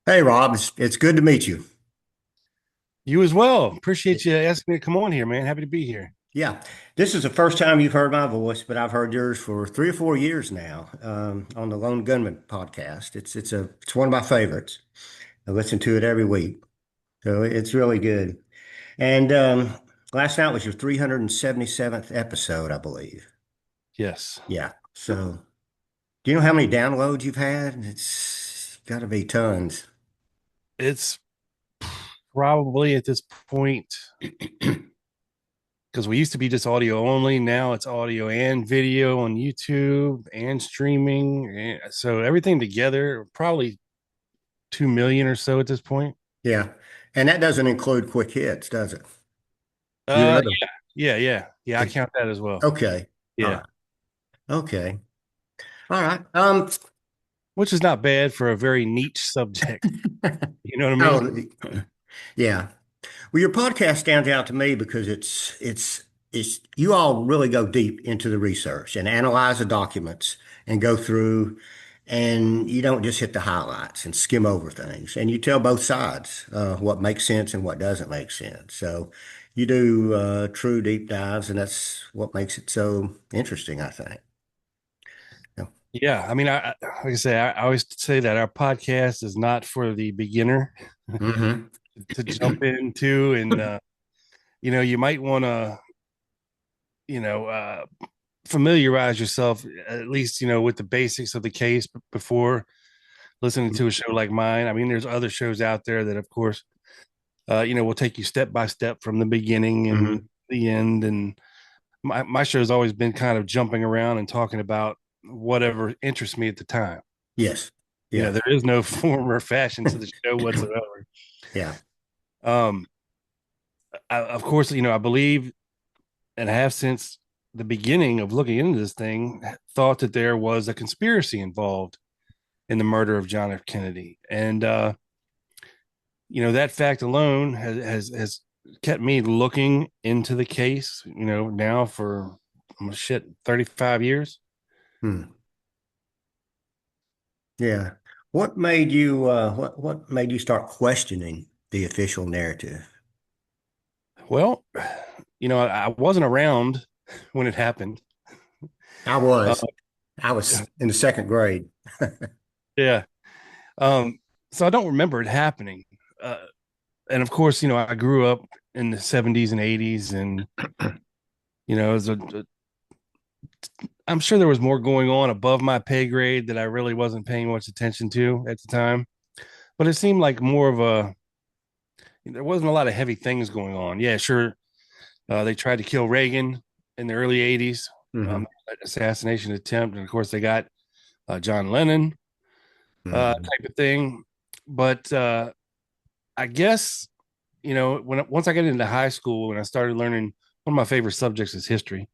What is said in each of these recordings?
Hey, Rob, it's good to meet you. You as well. Appreciate you asking me to come on here, man. Happy to be here. Yeah, this is the first time you've heard my voice, but I've heard yours for 3 or 4 years now on the Lone Gunman Podcast. It's one of my favorites. I listen to it every week, so it's really good. And last night was your 377th episode, I believe. Yes. Yeah. So, do you know how many downloads you've had? It's got to be tons. It's probably at this point, because we used to be just audio only. Now it's audio and video on YouTube and streaming. And so everything together, probably 2 million or so at this point. Yeah, and that doesn't include quick hits, does it? Your other. Yeah. I count that as well. Okay. All Yeah. right. Okay. All right. Which is not bad for a very niche subject. You know what I mean? Oh, yeah. Well, your podcast stands out to me because it's you all really go deep into the research and analyze the documents and go through, and you don't just hit the highlights and skim over things, and you tell both sides what makes sense and what doesn't make sense. So you do true deep dives, and that's what makes it so interesting, I think. Yeah. Yeah. I mean, like I say, I always say that our podcast is not for the beginner Hmm. to jump into. And, you might want to, you know, uh, familiarize yourself at least, with the basics of the case before listening to a show like mine. I mean, there's other shows out there that, of course, will take you step by step from the beginning and Hmm. the end. And my show's always been kind of jumping around and talking about whatever interests me at the time. Yes. Yeah. There is no form or fashion to the show whatsoever. Yeah. Um, of course, I believe and have since the beginning of looking into this thing thought that there was a conspiracy involved in the murder of John F. Kennedy. And that fact alone has kept me looking into the case, now for 35 years. Hmm. Yeah. What made you start questioning the official narrative? Well, I wasn't around when it happened. I Uh, was. I was in the second grade. yeah. Um, so I don't remember it happening. Uh, and of course, I grew up in the 70s and 80s, and as I'm sure there was more going on above my pay grade that I really wasn't paying much attention to at the time. But it seemed like more of there wasn't a lot of heavy things going on. Yeah, sure. They tried to kill Reagan in the early 80s, Hmm. assassination attempt. And of course, they got John Lennon Hmm. type of thing. But I guess, once I got into high school and I started learning, one of my favorite subjects is history.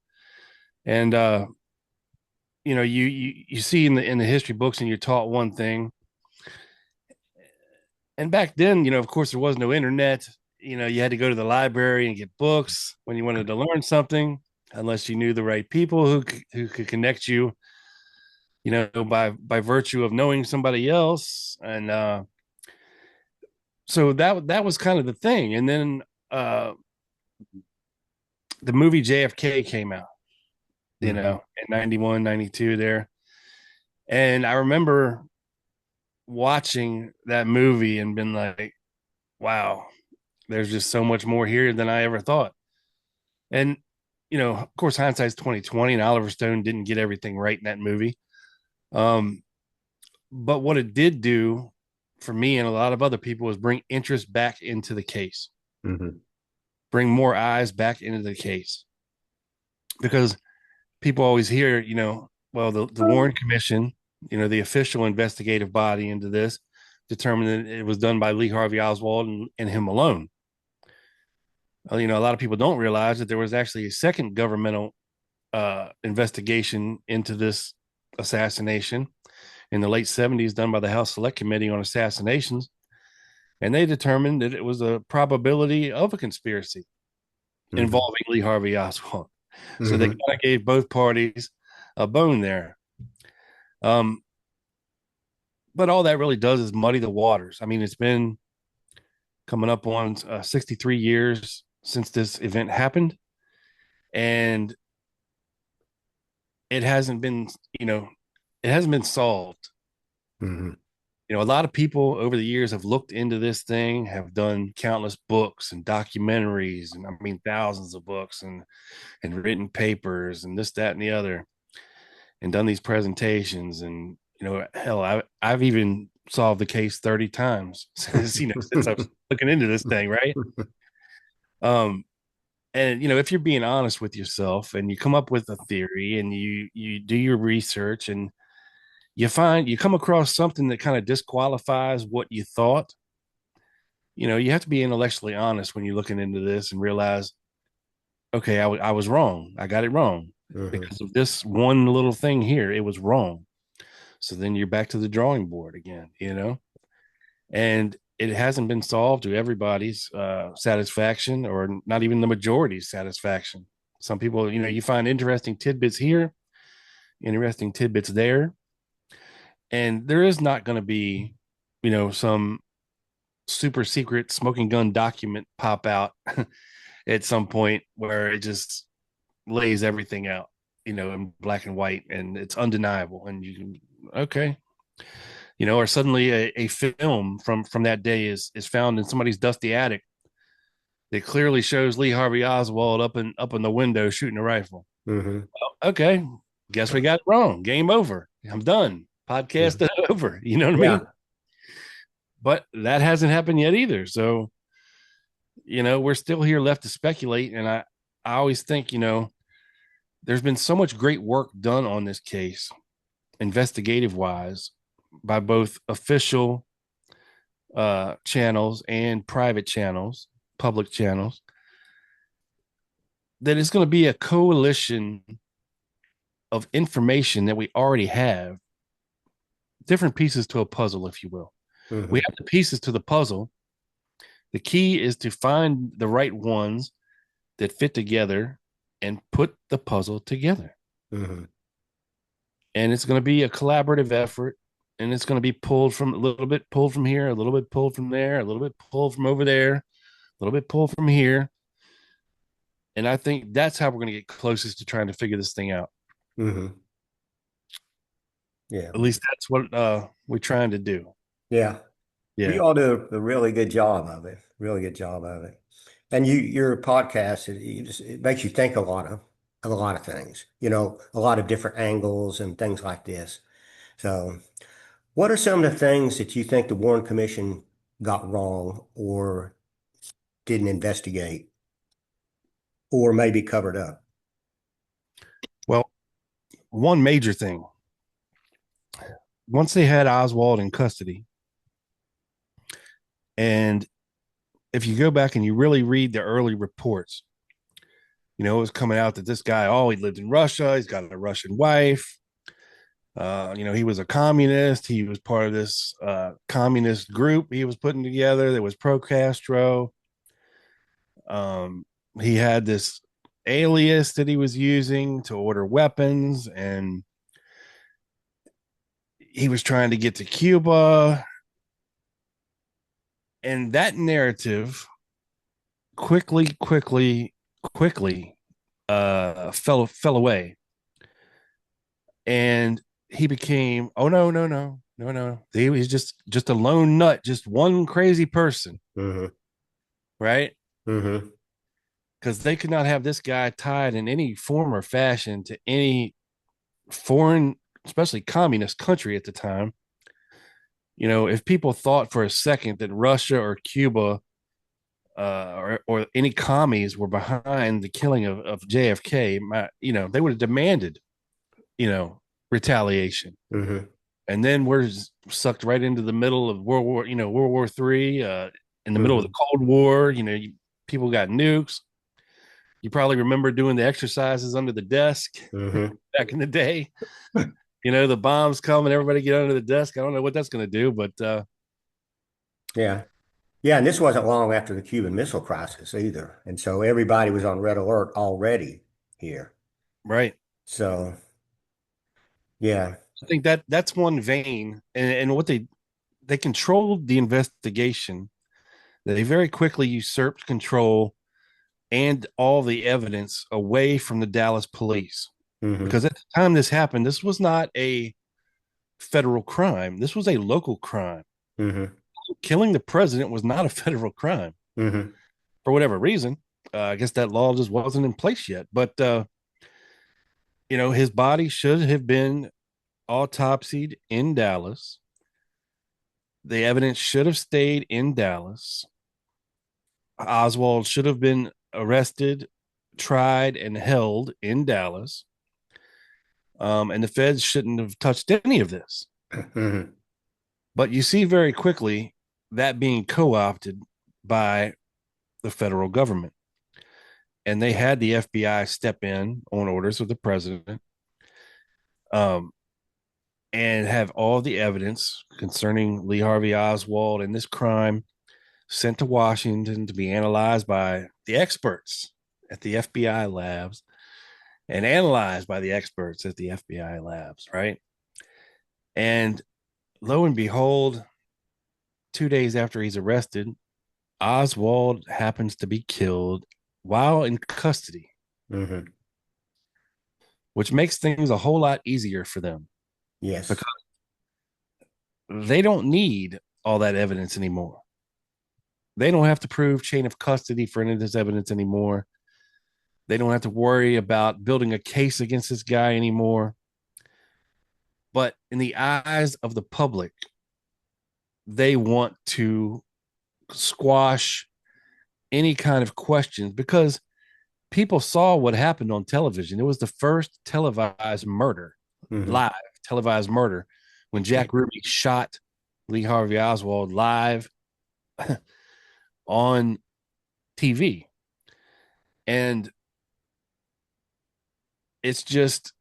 And, you see in the history books and you're taught one thing. And back then, of course, there was no internet. You had to go to the library and get books when you wanted to learn something, unless you knew the right people who could connect you, by virtue of knowing somebody else. And so that was kind of the thing. And then the movie JFK came out, Hmm. in 91, 92 there. And I remember watching that movie and been like, wow, there's just so much more here than I ever thought. And of course, hindsight's 2020, and Oliver Stone didn't get everything right in that movie. Um, but what it did do for me and a lot of other people was bring interest back into the case, Hmm. bring more eyes back into the case, because people always hear, well, the Warren Commission, the official investigative body into this, determined that it was done by Lee Harvey Oswald and him alone. A lot of people don't realize that there was actually a second governmental investigation into this assassination in the late 70s done by the House Select Committee on Assassinations. And they determined that it was a probability of a conspiracy Hmm. involving Lee Harvey Oswald. So they kind Hmm. of gave both parties a bone there. Um, but all that really does is muddy the waters. I mean, it's been coming up on 63 years since this event happened, and it hasn't been, you know, it hasn't been solved. Hmm. A lot of people over the years have looked into this thing, have done countless books and documentaries, and I mean thousands of books and written papers and this, that, and the other, and done these presentations. And hell, I've even solved the case 30 times since I was looking into this thing, right? Um, and if you're being honest with yourself and you come up with a theory and you do your research and you come across something that kind of disqualifies what you thought, you have to be intellectually honest when you're looking into this and realize, okay, I was wrong. I got it wrong Hmm. because of this one little thing here. It was wrong. So then you're back to the drawing board again. And it hasn't been solved to everybody's satisfaction, or not even the majority's satisfaction. Some people, you find interesting tidbits here, interesting tidbits there, and there is not going to be, some super secret smoking gun document pop out at some point where it just lays everything out, in black and white, and it's undeniable, and you can, okay, or suddenly a film from that day is found in somebody's dusty attic that clearly shows Lee Harvey Oswald up in the window shooting a rifle. Hmm. Okay, guess we got it wrong. Game over. I'm done. Podcast over. You know what I mean? Yeah. But that hasn't happened yet either. So, we're still here left to speculate. And I always think, there's been so much great work done on this case, investigative wise, by both official channels and private channels, public channels, that it's going to be a coalition of information that we already have, different pieces to a puzzle, if you will. We Hmm. have the pieces to the puzzle. The key is to find the right ones that fit together and put the puzzle together. Hmm. And it's going to be a collaborative effort. And it's going to be pulled from a little bit pulled from here, a little bit pulled from there, a little bit pulled from over there, a little bit pulled from here. And I think that's how we're going to get closest to trying to figure this thing out. Hmm. Yeah. At least that's what we're trying to do. Yeah. We Yeah. all do a really good job of it. Really good job of it. And your podcast, it makes you think a lot of things, a lot of different angles and things like this. So, what are some of the things that you think the Warren Commission got wrong or didn't investigate or maybe covered up? Well, one major thing, once they had Oswald in custody, and if you go back and you really read the early reports, it was coming out that this guy, he lived in Russia. He's got a Russian wife. He was a communist. He was part of this communist group he was putting together that was pro Castro. Um, he had this alias that he was using to order weapons, and he was trying to get to Cuba. And that narrative quickly fell away, and he became, oh, no, he was just a lone nut, just one crazy person, Hmm. right? Hmm. Because they could not have this guy tied in any form or fashion to any foreign, especially communist country at the time. If people thought for a second that Russia or Cuba or any commies were behind the killing of JFK, they would have demanded, you know, retaliation. Hmm. And then we're sucked right into the middle of World War III, in the middle of the Hmm. Cold War. People got nukes. You probably remember doing the exercises under the desk Hmm. back in the day. The bombs come and everybody get under the desk. I don't know what that's going to do, but Yeah. Yeah. And this wasn't long after the Cuban Missile Crisis either. And so everybody was on red alert already here. right. So, yeah. I think that's one vein, and what they controlled the investigation. They very quickly usurped control and all the evidence away from the Dallas police. Hmm. Because at the time this happened, this was not a federal crime. This was a local crime. Hmm. Killing the president was not a federal crime Hmm. for whatever reason. I guess that law just wasn't in place yet. But his body should have been autopsied in Dallas. The evidence should have stayed in Dallas. Oswald should have been arrested, tried, and held in Dallas. And the feds shouldn't have touched any of this. Hmm. But you see very quickly that being co opted by the federal government. And they had the FBI step in on orders of the president, um, and have all the evidence concerning Lee Harvey Oswald and this crime sent to Washington to be analyzed by the experts at the FBI labs and analyzed by the experts at the FBI labs, right? And lo and behold, 2 days after he's arrested, Oswald happens to be killed while in custody, Hmm. which makes things a whole lot easier for them Yes. because they don't need all that evidence anymore. They don't have to prove chain of custody for any of this evidence anymore. They don't have to worry about building a case against this guy anymore. But in the eyes of the public, they want to squash any kind of questions because people saw what happened on television. It was the first televised murder, Hmm. live televised murder, when Jack Ruby shot Lee Harvey Oswald live on TV. And it's just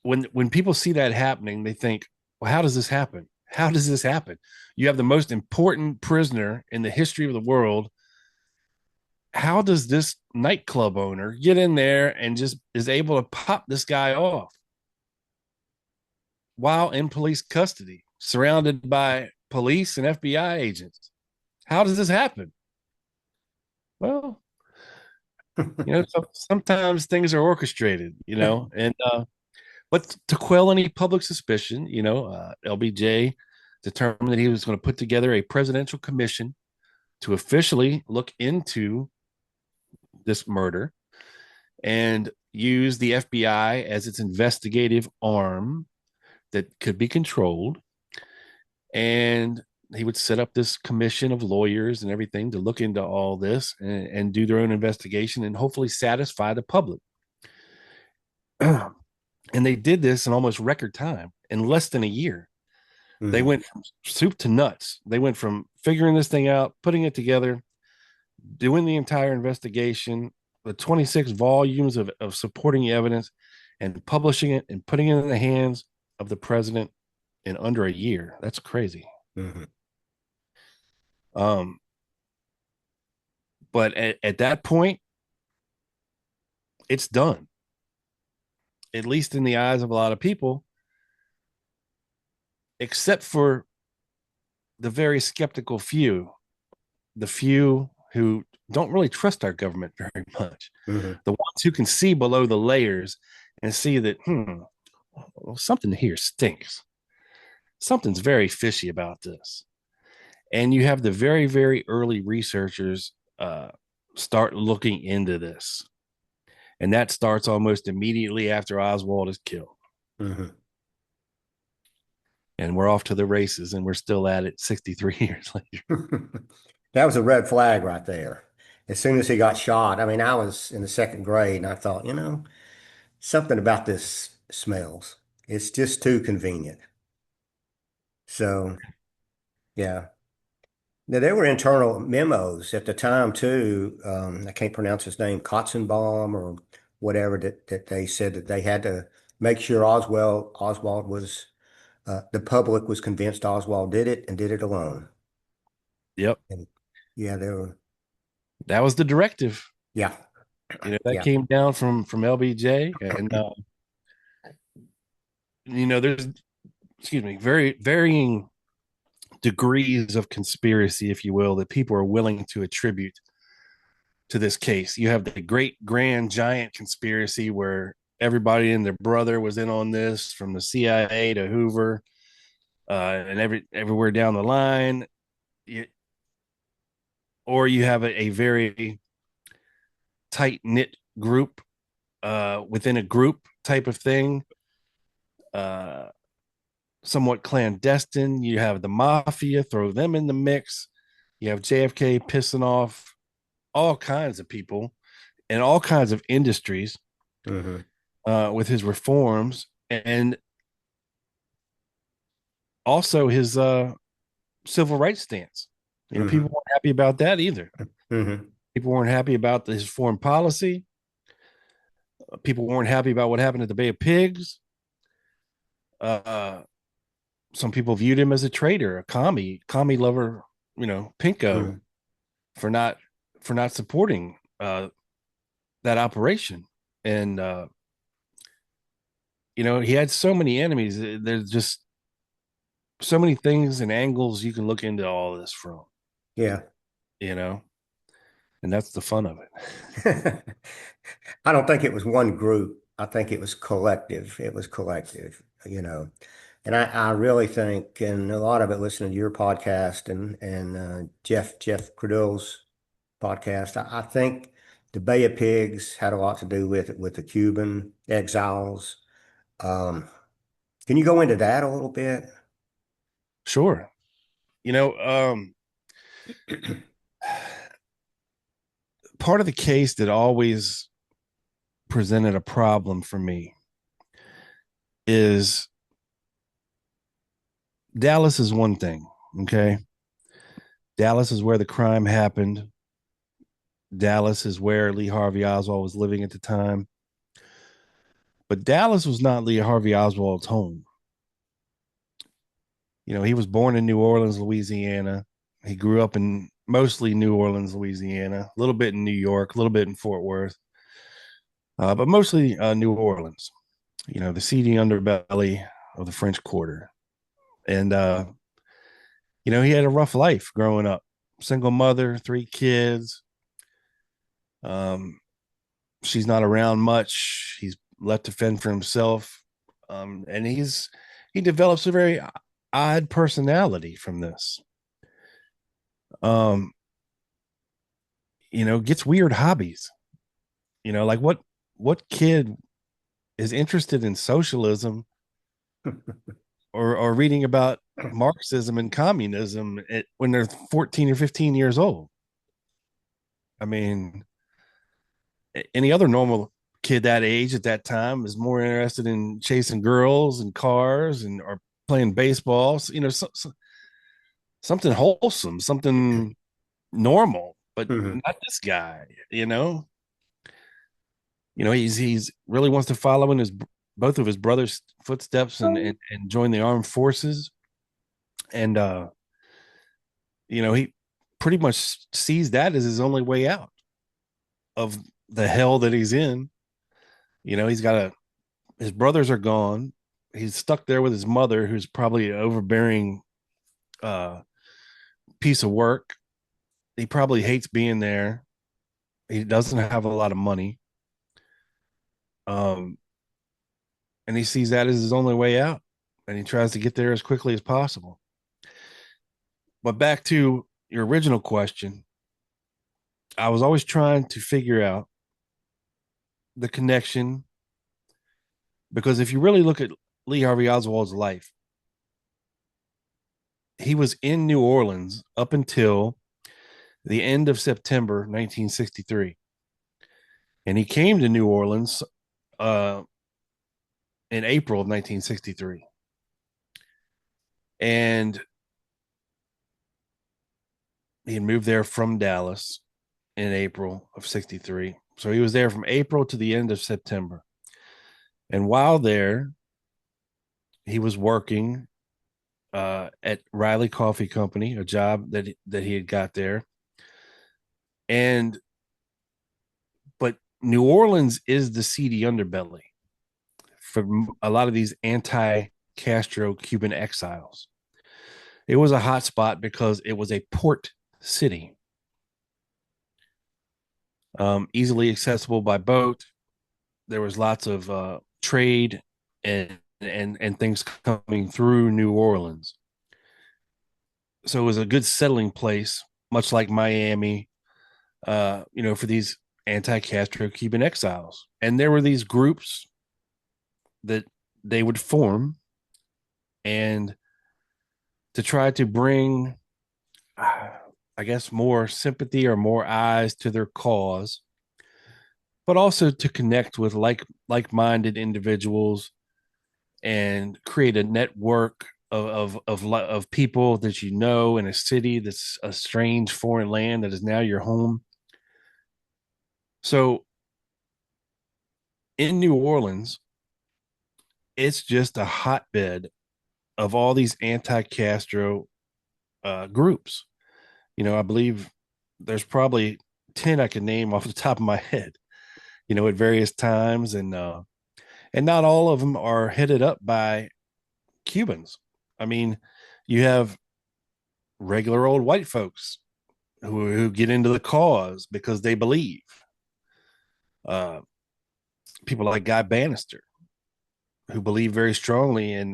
when people see that happening, they think, well, how does this happen? How does this happen? You have the most important prisoner in the history of the world. How does this nightclub owner get in there and just is able to pop this guy off while in police custody, surrounded by police and FBI agents? How does this happen? Well, sometimes things are orchestrated, and but to quell any public suspicion, LBJ determined that he was going to put together a presidential commission to officially look into this murder and use the FBI as its investigative arm that could be controlled. And he would set up this commission of lawyers and everything to look into all this and do their own investigation and hopefully satisfy the public. And they did this in almost record time, in less than a year. They Hmm. went from soup to nuts. They went from figuring this thing out, putting it together, doing the entire investigation, the 26 volumes of supporting evidence, and publishing it and putting it in the hands of the president in under a year. That's crazy. Hmm. Um, but at that point, it's done, at least in the eyes of a lot of people, except for the very skeptical few, the few who don't really trust our government very much, Hmm. the ones who can see below the layers and see that, well, something here stinks. Something's very fishy about this. And you have the very, very early researchers start looking into this. And that starts almost immediately after Oswald is killed. Hmm. And we're off to the races, and we're still at it 63 years later. That was a red flag right there. As soon as he got shot, I mean, I was in the second grade and I thought, something about this smells. It's just too convenient. So, yeah. Now, there were internal memos at the time too. I can't pronounce his name, Katzenbaum or whatever, that they said that they had to make sure Oswald was, the public was convinced Oswald did it and did it alone. Yep. And yeah, there were, That was the directive. yeah, That yeah. came down from LBJ. And there's, excuse me, very varying degrees of conspiracy, if you will, that people are willing to attribute to this case. You have the great grand giant conspiracy where everybody and their brother was in on this, from the CIA to Hoover, and everywhere down the line. You, or you have a very tight knit group, within a group type of thing, uh, somewhat clandestine. You have the mafia, throw them in the mix. You have JFK pissing off all kinds of people in all kinds of industries, Hmm. with his reforms, and also his civil rights stance. People Hmm. weren't happy about that either. Hmm. People weren't happy about his foreign policy. People weren't happy about what happened at the Bay of Pigs. Uh, some people viewed him as a traitor, a commie lover, pinko, Hmm. for not supporting that operation. And he had so many enemies. There's just so many things and angles you can look into all this from. Yeah. You know, and that's the fun of it. I don't think it was one group. I think it was collective. It was collective, And I really think, and a lot of it listening to your podcast and Jeff Cradill's podcast, I think the Bay of Pigs had a lot to do with the Cuban exiles. Um, can you go into that a little bit? Sure. You know, part of the case that always presented a problem for me is Dallas is one thing. Okay. Dallas is where the crime happened. Dallas is where Lee Harvey Oswald was living at the time. But Dallas was not Lee Harvey Oswald's home. He was born in New Orleans, Louisiana. He grew up in mostly New Orleans, Louisiana, a little bit in New York, a little bit in Fort Worth, but mostly New Orleans, the seedy underbelly of the French Quarter. And, he had a rough life growing up. Single mother, 3 kids. Um, she's not around much. He's left to fend for himself. And he develops a very odd personality from this. Um, gets weird hobbies. Like what kid is interested in socialism or reading about Marxism and communism when they're 14 or 15 years old? I mean, any other normal kid that age at that time is more interested in chasing girls and cars and or playing baseball. Something wholesome, something normal, but Mhm. not this guy. He's really wants to follow in his both of his brother's footsteps and join the armed forces. And he pretty much sees that as his only way out of the hell that he's in. He's got his brothers are gone. He's stuck there with his mother, who's probably an overbearing uh, piece of work. He probably hates being there. He doesn't have a lot of money. Um, and he sees that as his only way out. And he tries to get there as quickly as possible. But back to your original question, I was always trying to figure out the connection, because if you really look at Lee Harvey Oswald's life, he was in New Orleans up until the end of September 1963. And he came to New Orleans uh, in April of 1963. And he had moved there from Dallas in April of 63. So he was there from April to the end of September. And while there, he was working at Riley Coffee Company, a job that he had got there. And but New Orleans is the seedy underbelly for a lot of these anti-Castro Cuban exiles. It was a hot spot because it was a port city, easily accessible by boat. There was lots of trade and things coming through New Orleans. So it was a good settling place, much like Miami, for these anti-Castro Cuban exiles. And there were these groups that they would form and to try to bring, I guess, more sympathy or more eyes to their cause, but also to connect with like-minded individuals and create a network of people that you know in a city that's a strange foreign land that is now your home. So in New Orleans, it's just a hotbed of all these anti-Castro groups. I believe there's probably 10 I can name off the top of my head, at various times, and not all of them are headed up by Cubans. I mean, you have regular old white folks who get into the cause because they believe. Uh, People like Guy Bannister, who believe very strongly in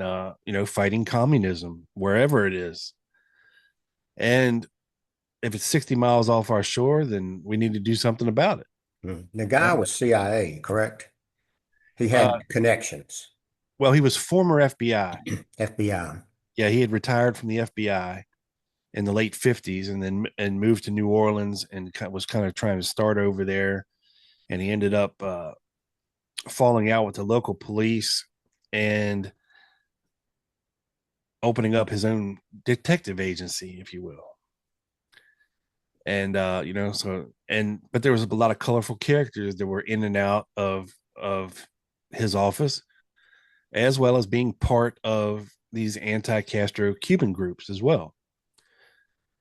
fighting communism wherever it is. And if it's 60 miles off our shore, then we need to do something about it. The guy Right? was CIA, correct? He Uh, had connections, well, he was former FBI. FBI. Yeah, he had retired from the FBI in the late 50s and moved to New Orleans and was kind of trying to start over there. And he ended up falling out with the local police and opening up his own detective agency, if you will. And but there was a lot of colorful characters that were in and out of his office, as well as being part of these anti-Castro Cuban groups as well.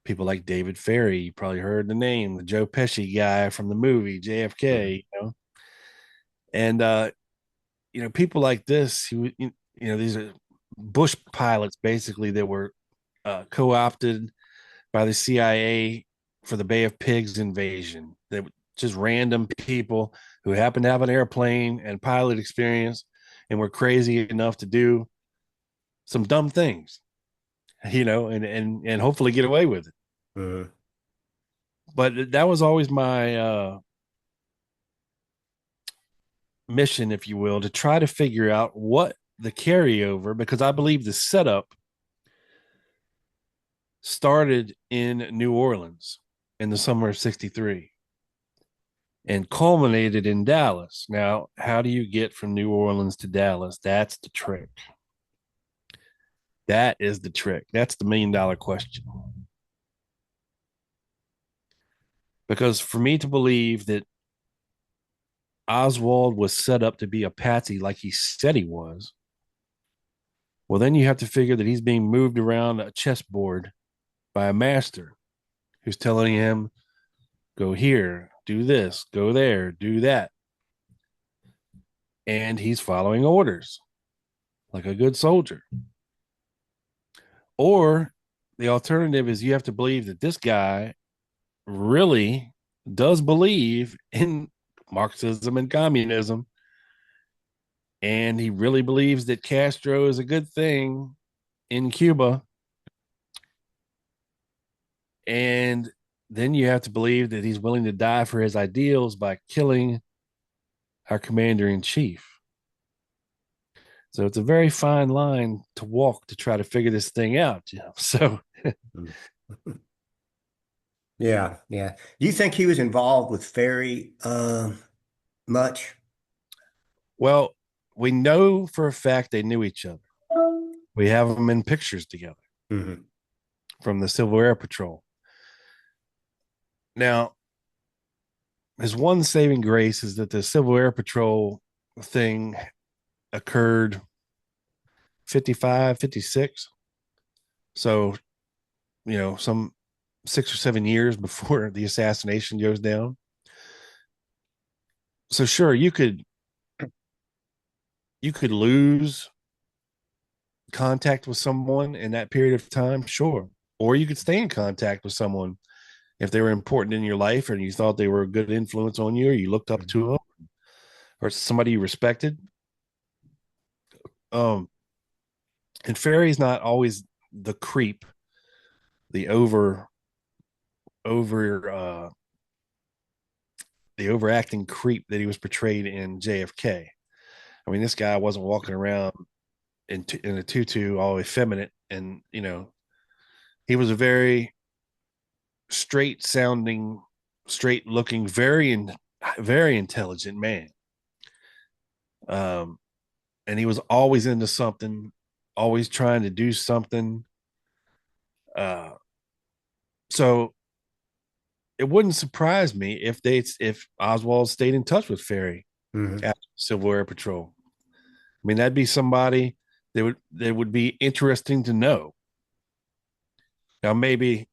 People like David Ferry, you probably heard the name, the Joe Pesci guy from the movie JFK, and people like this, these are Bush pilots basically that were co-opted by the CIA for the Bay of Pigs invasion. They were just random people who happened to have an airplane and pilot experience and were crazy enough to do some dumb things, and hopefully get away with it. Uh, But that was always my mission, if you will, to try to figure out what the carryover, because I believe the setup started in New Orleans in the summer of 63 and culminated in Dallas. Now, how do you get from New Orleans to Dallas? That's the trick. That is the trick. That's the $1 million question. Because for me to believe that Oswald was set up to be a patsy like he said he was, well, then you have to figure that he's being moved around a chessboard by a master who's telling him, go here, do this, go there, do that. And he's following orders like a good soldier. Or the alternative is you have to believe that this guy really does believe in Marxism and communism. And he really believes that Castro is a good thing in Cuba. And then you have to believe that he's willing to die for his ideals by killing our commander in chief. So it's a very fine line to walk to try to figure this thing out. So, yeah, yeah. Do you think he was involved with Ferry much? well, we know for a fact they knew each other. We have them in pictures together Hmm. from the Civil Air Patrol. Now, his one saving grace is that the Civil Air Patrol thing occurred 55, 56. So, some 6 or 7 years before the assassination goes down. So sure, you could you could lose contact with someone in that period of time, sure. Or you could stay in contact with someone if they were important in your life and you thought they were a good influence on you, or you looked up to them, or somebody you respected. Um, and Ferry's not always the creep, the over the overacting creep that he was portrayed in JFK. I mean, this guy wasn't walking around in a tutu, all effeminate, and he was a very straight sounding, straight looking, very intelligent man. Um, and he was always into something, always trying to do something. Uh, so it wouldn't surprise me if Oswald stayed in touch with Ferry Hmm. after Civil Air Patrol. I mean, that'd be somebody that would be interesting to know. Now, maybe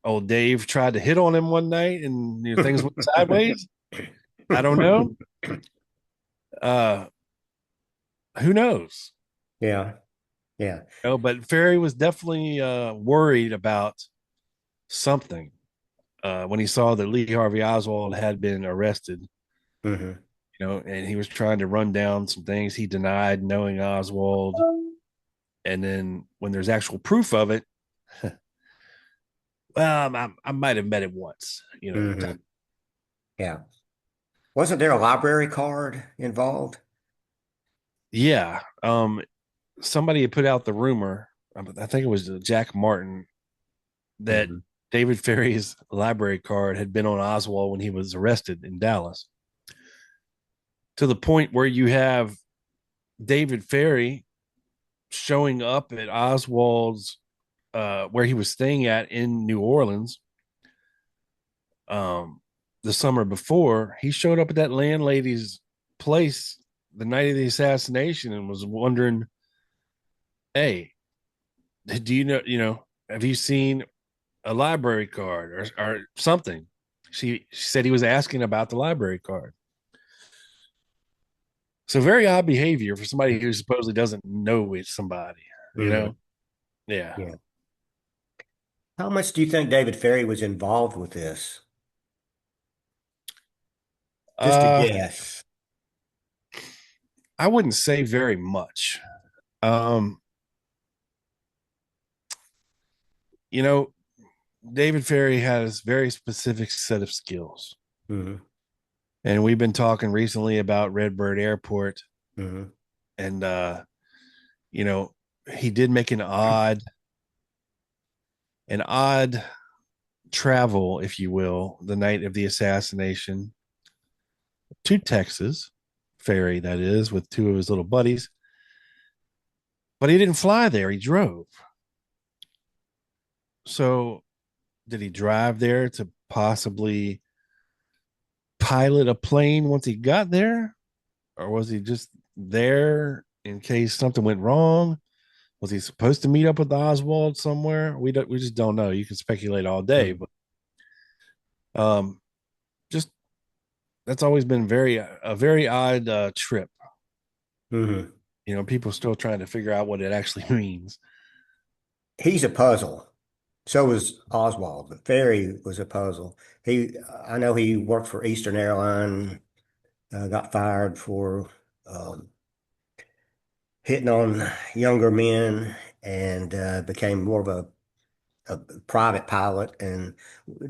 old Dave tried to hit on him one night, and things went sideways. I don't know. Uh, who knows? Yeah. Yeah. But Ferry was definitely worried about something when he saw that Lee Harvey Oswald had been arrested. Hmm. And he was trying to run down some things he denied knowing Oswald. And then when there's actual proof of it, well, I might have met him once. Hmm. Yeah. Wasn't there a library card involved? Yeah. Somebody had put out the rumor. I think it was Jack Martin that Hmm. David Ferry's library card had been on Oswald when he was arrested in Dallas, to the point where you have David Ferry showing up at Oswald's where he was staying at in New Orleans um, the summer before. He showed up at that landlady's place the night of the assassination and was wondering, "Hey, do have you seen a library card or something?" She said he was asking about the library card. So very odd behavior for somebody who supposedly doesn't know it's somebody, you Hmm. know? Yeah. Yeah. How much do you think David Ferry was involved with this? Just a Uh, guess. I wouldn't say very much. Um, you know, David Ferry has very specific set of skills. Hmm. And we've been talking recently about Redbird Airport Hmm. and you know, he did make an odd travel, if you will, the night of the assassination to Texas, Ferry, that is, with two of his little buddies. But he didn't fly there, he drove. So did he drive there to possibly pilot a plane once he got there? Or was he just there in case something went wrong? Was he supposed to meet up with Oswald somewhere? We just don't know. You can speculate all day, Hmm. but um just that's always been a very odd trip. Hmm. People still trying to figure out what it actually means. He's a puzzle. So was Oswald, but Ferry was a puzzle. I know he worked for Eastern Airline, got fired for um, hitting on younger men, and became more of a private pilot. And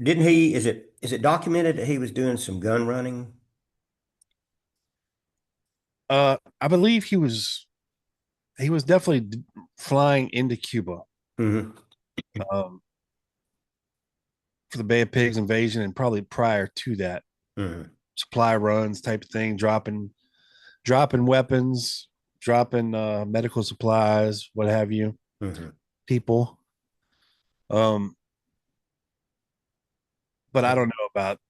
didn't he? Is it documented that he was doing some gun running? I believe he was definitely flying into Cuba Hmm. um, for the Bay of Pigs invasion, and probably prior to that, Hmm. supply runs type of thing, dropping weapons, dropping medical supplies, what have you, Hmm. people. Um, but I don't know about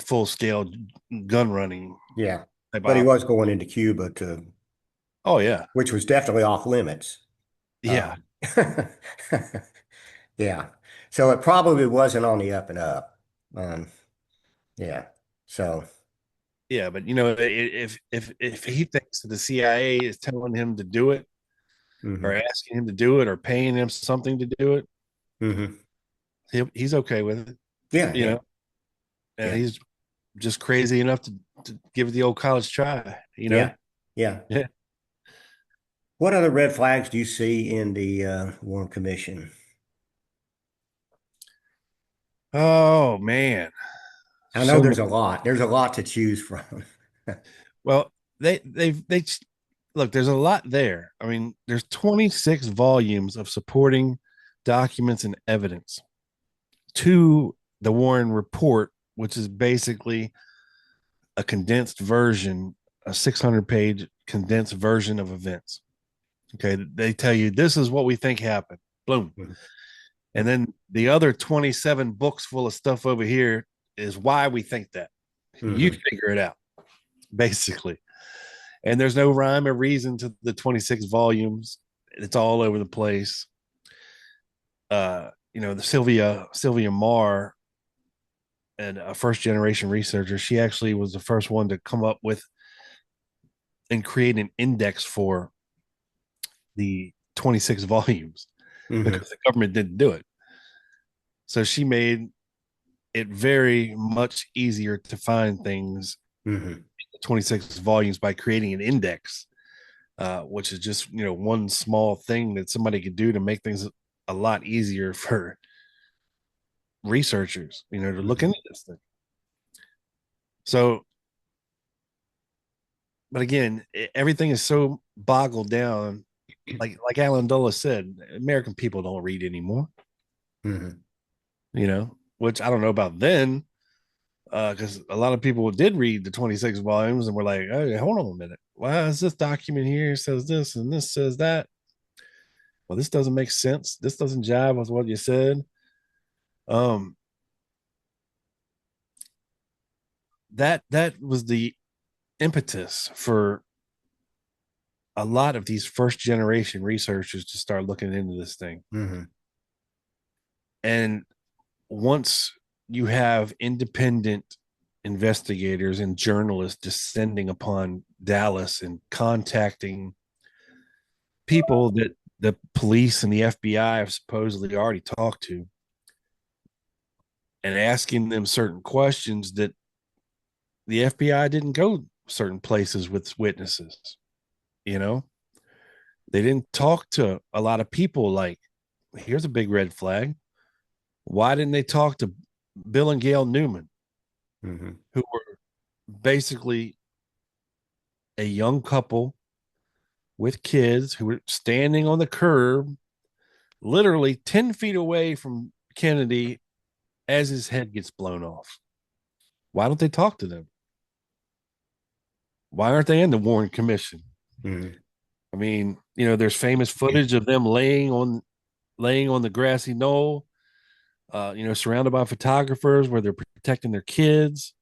full scale gun running Yeah, type but he of. was going into Cuba Oh yeah, which was definitely off limits. yeah. Um, yeah, so it probably wasn't on the up and up. Um, yeah, so. Yeah, but if he thinks that the CIA is telling him to do it, or Hmm. asking him to do it, or paying him something to do it, Hmm. he's okay with it. Yeah, You yeah, know, and yeah, he's just crazy enough to give it the old college try. yeah, yeah. Yeah. What other red flags do you see in the Warren Commission? Oh man, I know so there's many. a lot. There's a lot to choose from. Well, they look. There's a lot there. I mean, there's 26 volumes of supporting documents and evidence to the Warren Report, which is basically a condensed version, a 600-page condensed version of events. Okay, they tell you this is what we think happened. Boom. Mhm. And then the other 27 books full of stuff over here is why we think that. You Mhm. figure it out, basically. And there's no rhyme or reason to the 26 volumes. It's all over the place. The Sylvia Marr, and a first generation researcher, she actually was the first one to come up with and create an index for the 26 volumes Mhm. because the government didn't do it. So she made it very much easier to find things Mhm. in the 26 volumes by creating an index, which is just, one small thing that somebody could do to make things a lot easier for researchers, to look Mhm. into this thing. So, but again, everything is so boggled down. Like Alan Dulles said, American people don't read anymore, Mhm. which I don't know about then, because a lot of people did read the 26 volumes and were like, "Hey, hold on a minute. Why is this document here says this and this says that? Well, this doesn't make sense. This doesn't jive with what you said." Um, that was the impetus for a lot of these first generation researchers to start looking into this thing. Mhm. And once you have independent investigators and journalists descending upon Dallas and contacting people that the police and the FBI have supposedly already talked to and asking them certain questions that the FBI didn't go certain places with witnesses, you know? They didn't talk to a lot of people. Like, here's a big red flag. Why didn't they talk to Bill and Gail Newman, Mhm. who were basically a young couple with kids who were standing on the curb, literally 10 feet away from Kennedy as his head gets blown off? Why don't they talk to them? Why aren't they in the Warren Commission? Mhm. I mean, there's famous footage of them laying on the grassy knoll, surrounded by photographers where they're protecting their kids,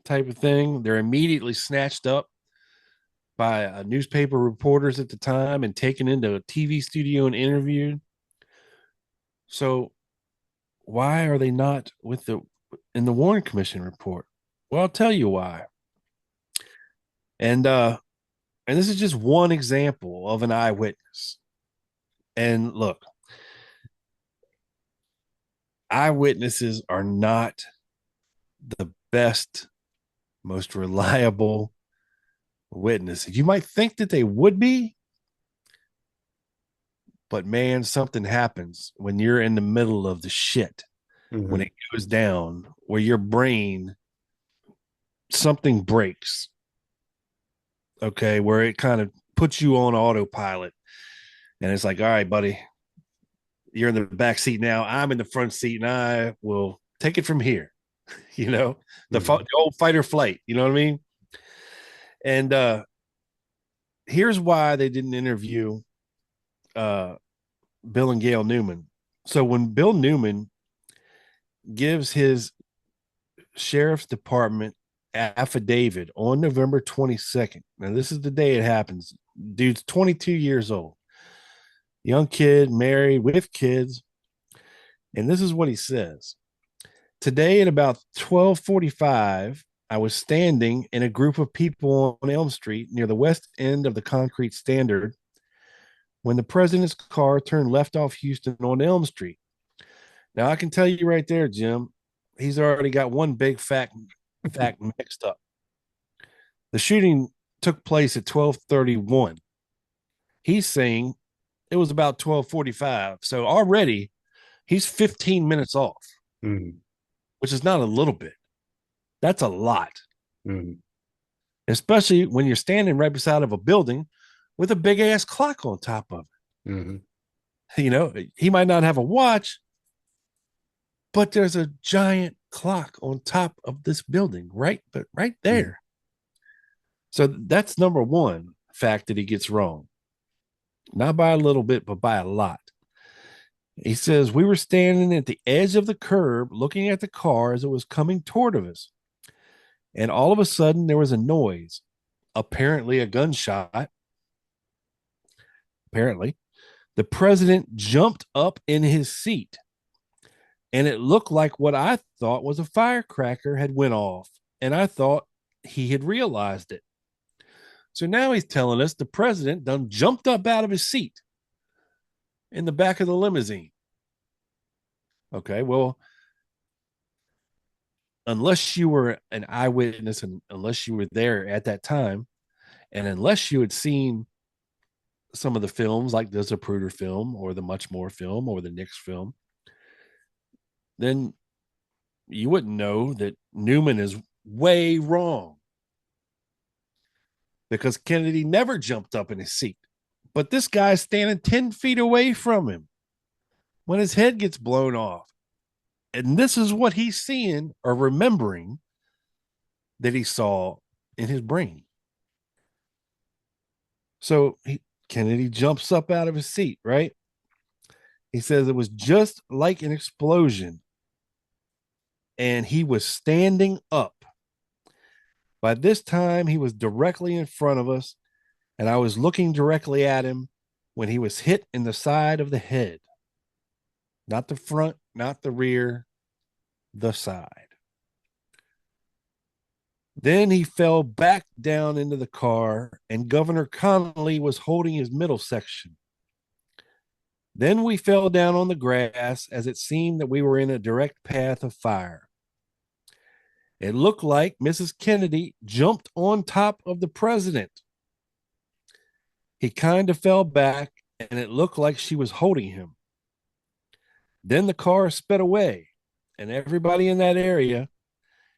type of thing. They're immediately snatched up by newspaper reporters at the time and taken into a TV studio and interviewed. So why are they not in the Warren Commission report? Well, I'll tell you why. And this is just one example of an eyewitness. And look, eyewitnesses are not the best, most reliable witnesses. You might think that they would be, but man, something happens when you're in the middle of the shit, when Mhm. it goes down, where your brain, something breaks, okay, where it kind of puts you on autopilot. And it's like, all right, buddy, you're in the back seat now. I'm in the front seat, and I will take it from here. You know, the Mhm. old fight or flight. You know what I mean? And here's why they didn't interview uh, Bill and Gail Newman. So when Bill Newman gives his sheriff's department affidavit on November 22nd, now this is the day it happens. Dude's 22 years old, young kid, married with kids, and this is what he says. Today at about 12:45, I was standing in a group of people on Elm Street near the west end of the concrete standard when the president's car turned left off Houston on Elm Street. Now I can tell you right there, Jim, he's already got one big fact mixed up. The shooting took place at 12:31. He's saying it was about 12:45. So already he's 15 minutes off, Mm-hmm. which is not a little bit. That's a lot. Mm-hmm. Especially when you're standing right beside of a building with a big ass clock on top of it. Mm-hmm. You know, he might not have a watch, but there's a giant clock on top of this building, but right there. So that's number one fact that he gets wrong. Not by a little bit, but by a lot. He says, we were standing at the edge of the curb looking at the car as it was coming toward us. And all of a sudden, there was a noise, apparently a gunshot. Apparently, the president jumped up in his seat, and it looked like what I thought was a firecracker had went off, and I thought he had realized it. So now he's telling us the president done jumped up out of his seat in the back of the limousine. Okay, well, unless you were an eyewitness and unless you were there at that time, and unless you had seen some of the films like the Zapruder film or the Much More film or the Nix film, then you wouldn't know that Newman is way wrong because Kennedy never jumped up in his seat. But this guy's standing 10 feet away from him when his head gets blown off. And this is what he's seeing or remembering that he saw in his brain. So Kennedy jumps up out of his seat, right? He says it was just like an explosion. And he was standing up. By this time, he was directly in front of us, and I was looking directly at him when he was hit in the side of the head. Not the front, not the rear, the side. Then he fell back down into the car, and Governor Connolly was holding his middle section. Then we fell down on the grass as it seemed that we were in a direct path of fire. It looked like Mrs. Kennedy jumped on top of the president. He kind of fell back, and it looked like she was holding him. Then the car sped away, and everybody in that area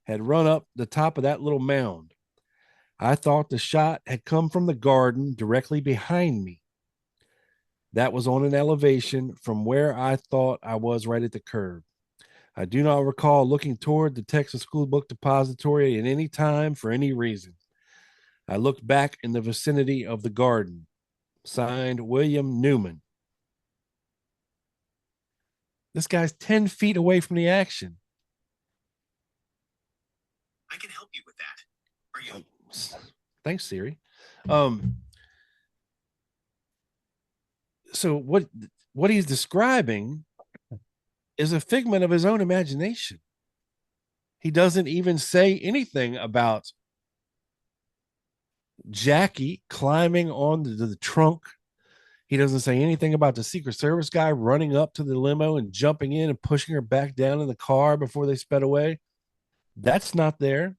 had run up the top of that little mound. I thought the shot had come from the garden directly behind me. That was on an elevation from where I thought I was right at the curb. I do not recall looking toward the Texas School Book Depository at any time for any reason. I looked back in the vicinity of the garden. Signed, William Newman. This guy's 10 feet away from the action. I can help you with that. Are you? Thanks, Siri. So what he's describing is a figment of his own imagination. He doesn't even say anything about Jackie climbing on the trunk. He doesn't say anything about the Secret Service guy running up to the limo and jumping in and pushing her back down in the car before they sped away. That's not there.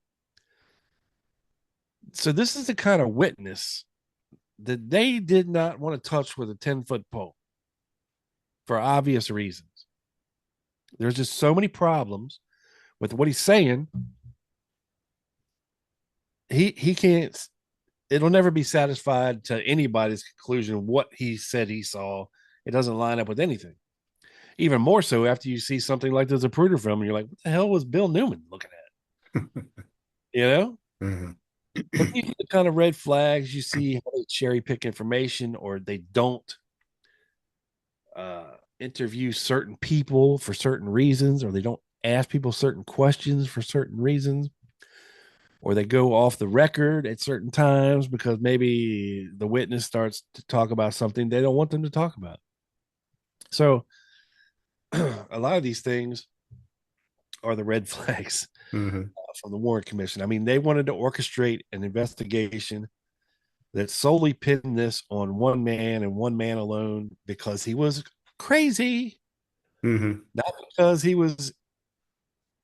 So this is the kind of witness that they did not want to touch with a 10-foot pole for obvious reasons. There's just so many problems with what he's saying. He can't, it'll never be satisfied to anybody's conclusion what he said he saw. It doesn't line up with anything. Even more so after you see something like the Zapruder film and you're like, what the hell was Bill Newman looking at? You know? Mm-hmm. But these are the kind of red flags you see how they cherry pick information or they don't interview certain people for certain reasons, or they don't ask people certain questions for certain reasons, or they go off the record at certain times because maybe the witness starts to talk about something they don't want them to talk about. So a lot of these things are the red flags Hmm. from the Warren Commission. I mean, they wanted to orchestrate an investigation that solely pinned this on one man and one man alone because he was crazy, Hmm. not because he was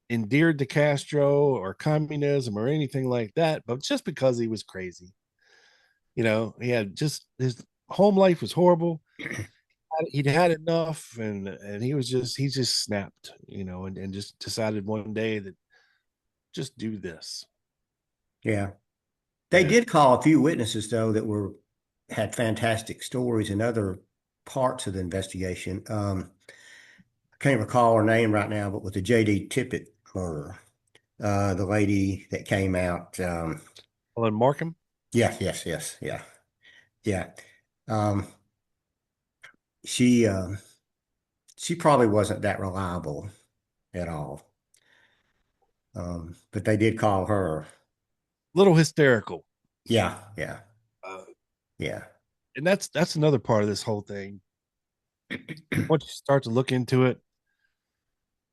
endeared to Castro or communism or anything like that, but just because he was crazy. He had just his home life was horrible. He'd had enough, and he just snapped, and just decided one day that just do this. Yeah. They And did call a few witnesses though that were had fantastic stories in other parts of the investigation. I can't recall her name right now, but with the J.D. Tippit murder, the lady that came out. Alan Markham, Yes, yes, yes, yeah, yeah. Um, she she probably wasn't that reliable at all. But they did call her. little hysterical. Yeah, yeah, Uh, yeah. and that's another part of this whole thing. Once you start to look into it,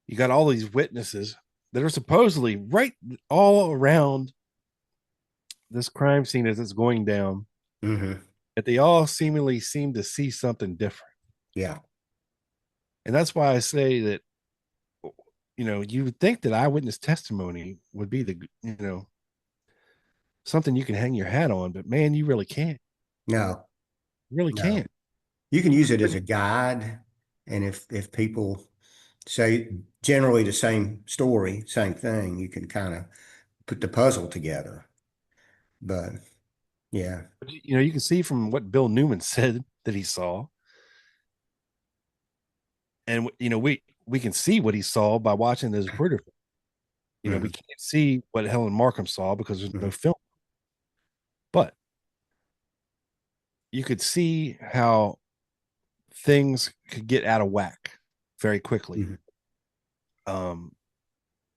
you got all these witnesses that are supposedly right all around this crime scene as it's going down, Hmm. that they all seemingly seem to see something different. Yeah. And that's why I say that, you would think that eyewitness testimony would be something you can hang your hat on, but man, you really can't. No, You really no. can't. You can use it as a guide, and if people say generally the same story, same thing, you can kind of put the puzzle together. But yeah. But, you can see from what Bill Newman said that he saw, and we can see what he saw by watching this British. We Hmm. can't see what Helen Markham saw because there's no Hmm. film, but you could see how things could get out of whack very quickly. Hmm. Um,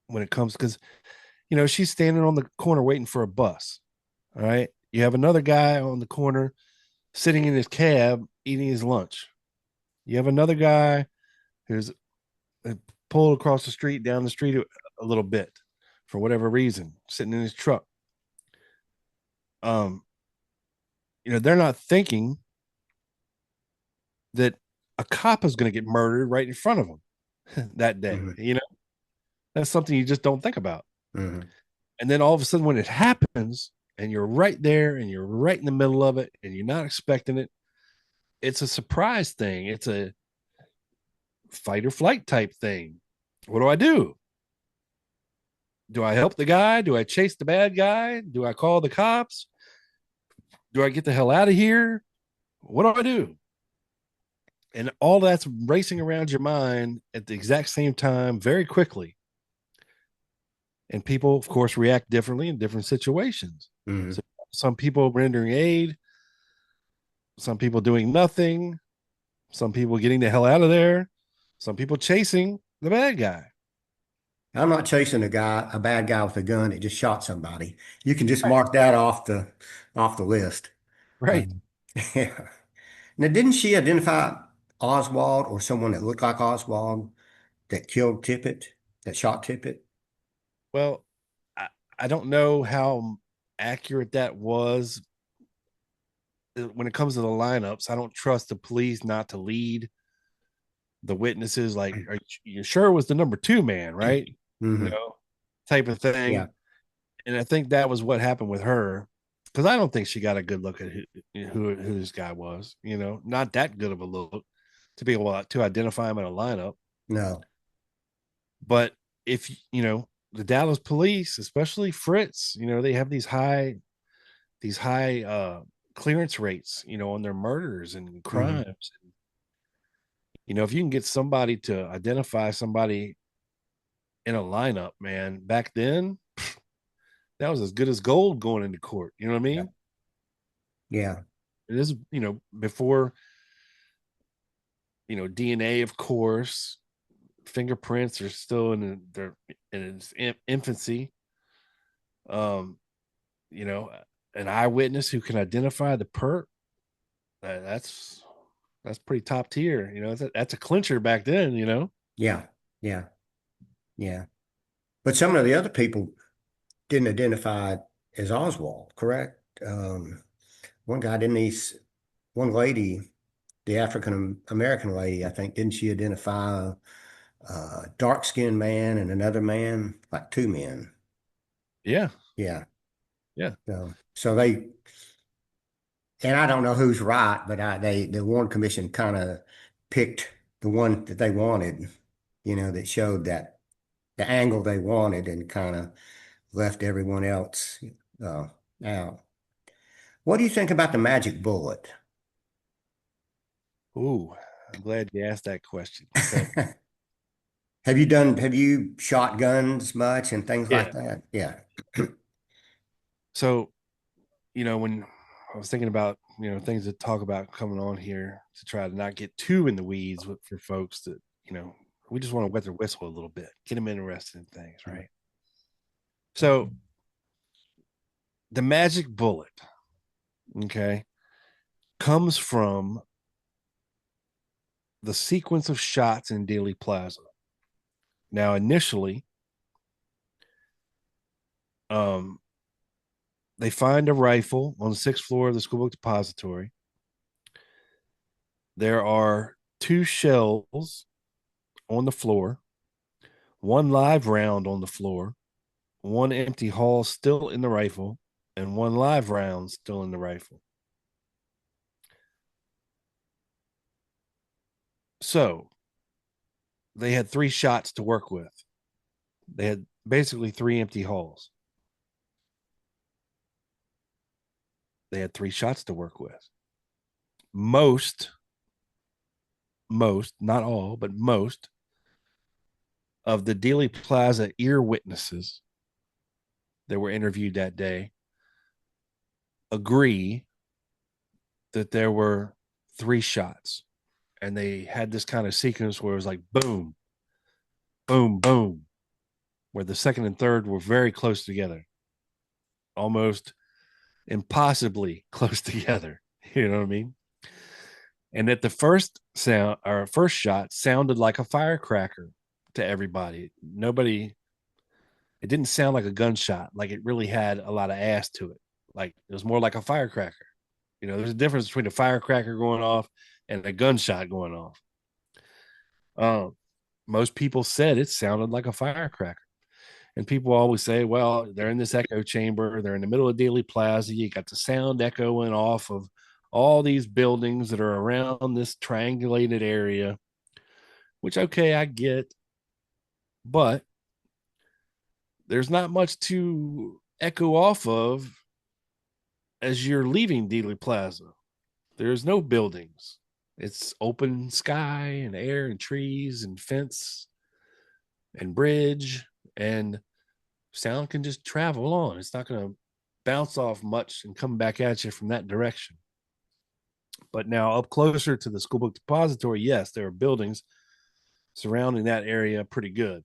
when it comes, because she's standing on the corner waiting for a bus. All right, you have another guy on the corner sitting in his cab eating his lunch. You have another guy who's pulled across the street, down the street a little bit for whatever reason, sitting in his truck. Um, they're not thinking that a cop is going to get murdered right in front of them that day. Hmm. That's something you just don't think about. Hmm. And then all of a sudden, when it happens, and you're right there, and you're right in the middle of it, and you're not expecting it, it's a surprise thing. It's a fight or flight type thing. What do I do? Do I help the guy? Do I chase the bad guy? Do I call the cops? Do I get the hell out of here? What do I do? And all that's racing around your mind at the exact same time, very quickly. And people, of course, react differently in different situations. Hmm. So some people rendering aid, some people doing nothing, some people getting the hell out of there, some people chasing the bad guy. I'm not chasing a bad guy with a gun that just shot somebody. You can just Right. mark that off the list. Right. Um, yeah. Now, didn't she identify Oswald or someone that looked like Oswald that killed Tippit, that shot Tippit? Well, I, I don't know how accurate that was when it comes to the lineups. I don't trust the police not to lead the witnesses. Like, are you sure it was the number two man, right? You Hmm. know, type of thing. Yeah. And I think that was what happened with her, because I don't think she got a good look at who this guy was. Not that good of a look to be able to identify him in a lineup. No. But if the Dallas police, especially Fritz, they have these high clearance rates, on their murders and Hmm. crimes. If you can get somebody to identify somebody in a lineup, man, back then that was as good as gold going into court. You know what I Yeah. mean? Yeah. It is, before, DNA, of course, fingerprints are still in its infancy. Um, you know, an eyewitness who can identify the perp, that's pretty top tier. That's a clincher back then. Yeah. Yeah. Yeah. But some of the other people didn't identify as Oswald, correct? One guy didn't he, one lady, the African American lady, I think, didn't she identify a dark-skinned man and another man, like two men? Yeah, Yeah. yeah. So they, and I don't know who's right, but the Warren Commission kind of picked the one that they wanted, that showed that the angle they wanted and kind of left everyone else uh, out. What do you think about the magic bullet? Ooh, I'm glad you asked that question. So Have you shot guns much and things like yeah. that? Yeah. So, when I was thinking about, things to talk about coming on here to try to not get too in the weeds for folks that, we just want to wet their whistle a little bit, get them interested in things, right? So the magic bullet, okay, comes from the sequence of shots in Dealey Plaza. Now, initially, um, they find a rifle on the sixth floor of the school book depository. There are two shells on the floor, one live round on the floor, one empty hull still in the rifle, and one live round still in the rifle. So they had three shots to work with. They had basically three empty hulls. They had three shots to work with. Most, not all, but most of the Dealey Plaza ear witnesses that were interviewed that day agree that there were three shots. And they had this kind of sequence where it was like boom, boom, boom, where the second and third were very close together, almost impossibly close together. You know what I mean? And that the first shot sounded like a firecracker to everybody. Nobody, it didn't sound like a gunshot. Like it really had a lot of ass to it. Like it was more like a firecracker. There's a difference between a firecracker going off and a gunshot going off. Um, Most people said it sounded like a firecracker. And people always say, well, they're in this echo chamber. They're in the middle of Dealey Plaza. You got the sound echoing off of all these buildings that are around this triangulated area, which, okay, I get. But there's not much to echo off of as you're leaving Dealey Plaza. There's no buildings. It's open sky and air and trees and fence and bridge, and sound can just travel on. It's not going to bounce off much and come back at you from that direction. But now up closer to the school book depository, yes, there are buildings surrounding that area pretty good.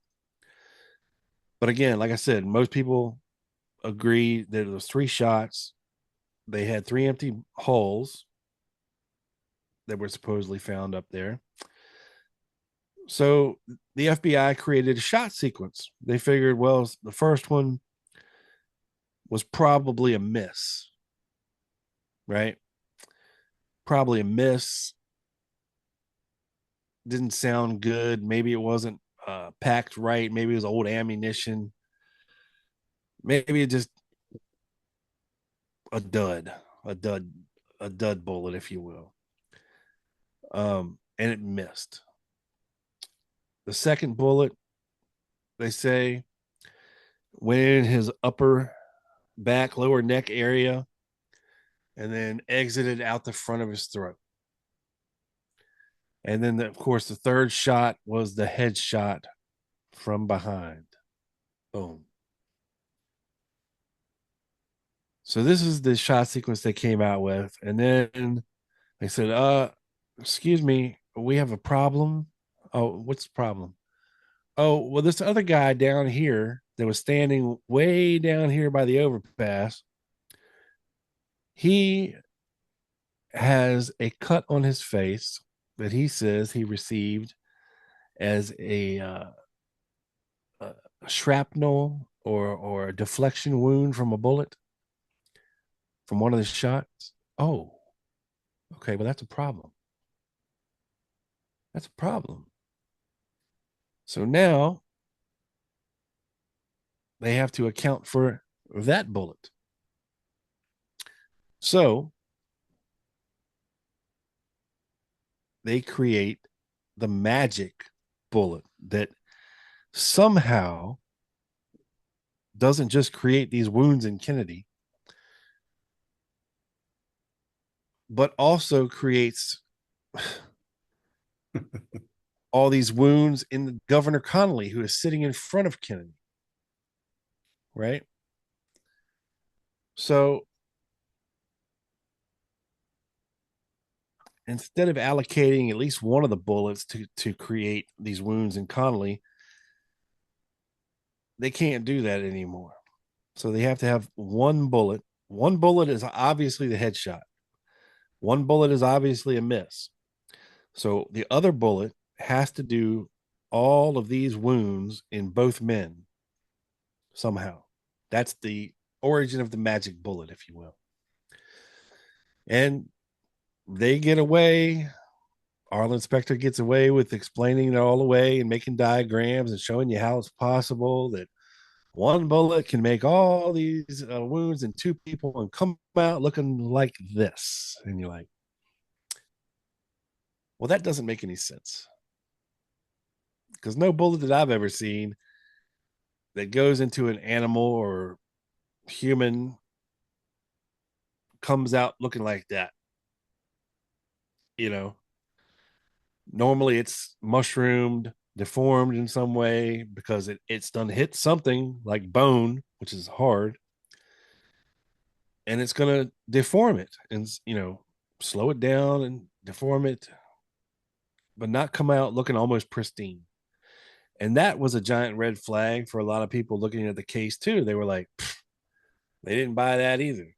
But again, like I said, most people agree that it was three shots. They had three empty holes that were supposedly found up there. So the FBI created a shot sequence. They figured, well, the first one was probably a miss, right? Probably a miss. Didn't sound good. Maybe it wasn't packed right. Maybe it was old ammunition. Maybe it just a dud, a dud, a dud bullet, if you will. And it missed. The second bullet, they say, went in his upper back, lower neck area, and then exited out the front of his throat. And then, of course, the third shot was the headshot from behind. Boom. So this is the shot sequence they came out with. And then they said, excuse me, we have a problem. Oh, what's the problem? Oh, well, this other guy down here that was standing way down here by the overpass, he has a cut on his face that he says he received as a shrapnel or a deflection wound from a bullet from one of the shots. Oh, okay, well, that's a problem. That's a problem. So now they have to account for that bullet. So they create the magic bullet that somehow doesn't just create these wounds in Kennedy, but also creates all these wounds in Governor Connolly, who is sitting in front of Kennedy. Right. So instead of allocating at least one of the bullets to create these wounds in Connolly, they can't do that anymore. So they have to have one bullet. One bullet is obviously the headshot. One bullet is obviously a miss. So the other bullet has to do all of these wounds in both men somehow. That's the origin of the magic bullet, if you will. And they get away. Arlen Specter gets away with explaining it all away and making diagrams and showing you how it's possible that one bullet can make all these wounds in two people and come out looking like this. And you're like, well, that doesn't make any sense. Because no bullet that I've ever seen that goes into an animal or human comes out looking like that. You know, normally it's mushroomed, deformed in some way because it's done hit something like bone, which is hard, and it's going to deform it and, slow it down and deform it, but not come out looking almost pristine. And that was a giant red flag for a lot of people looking at the case too. They were like, they didn't buy that either.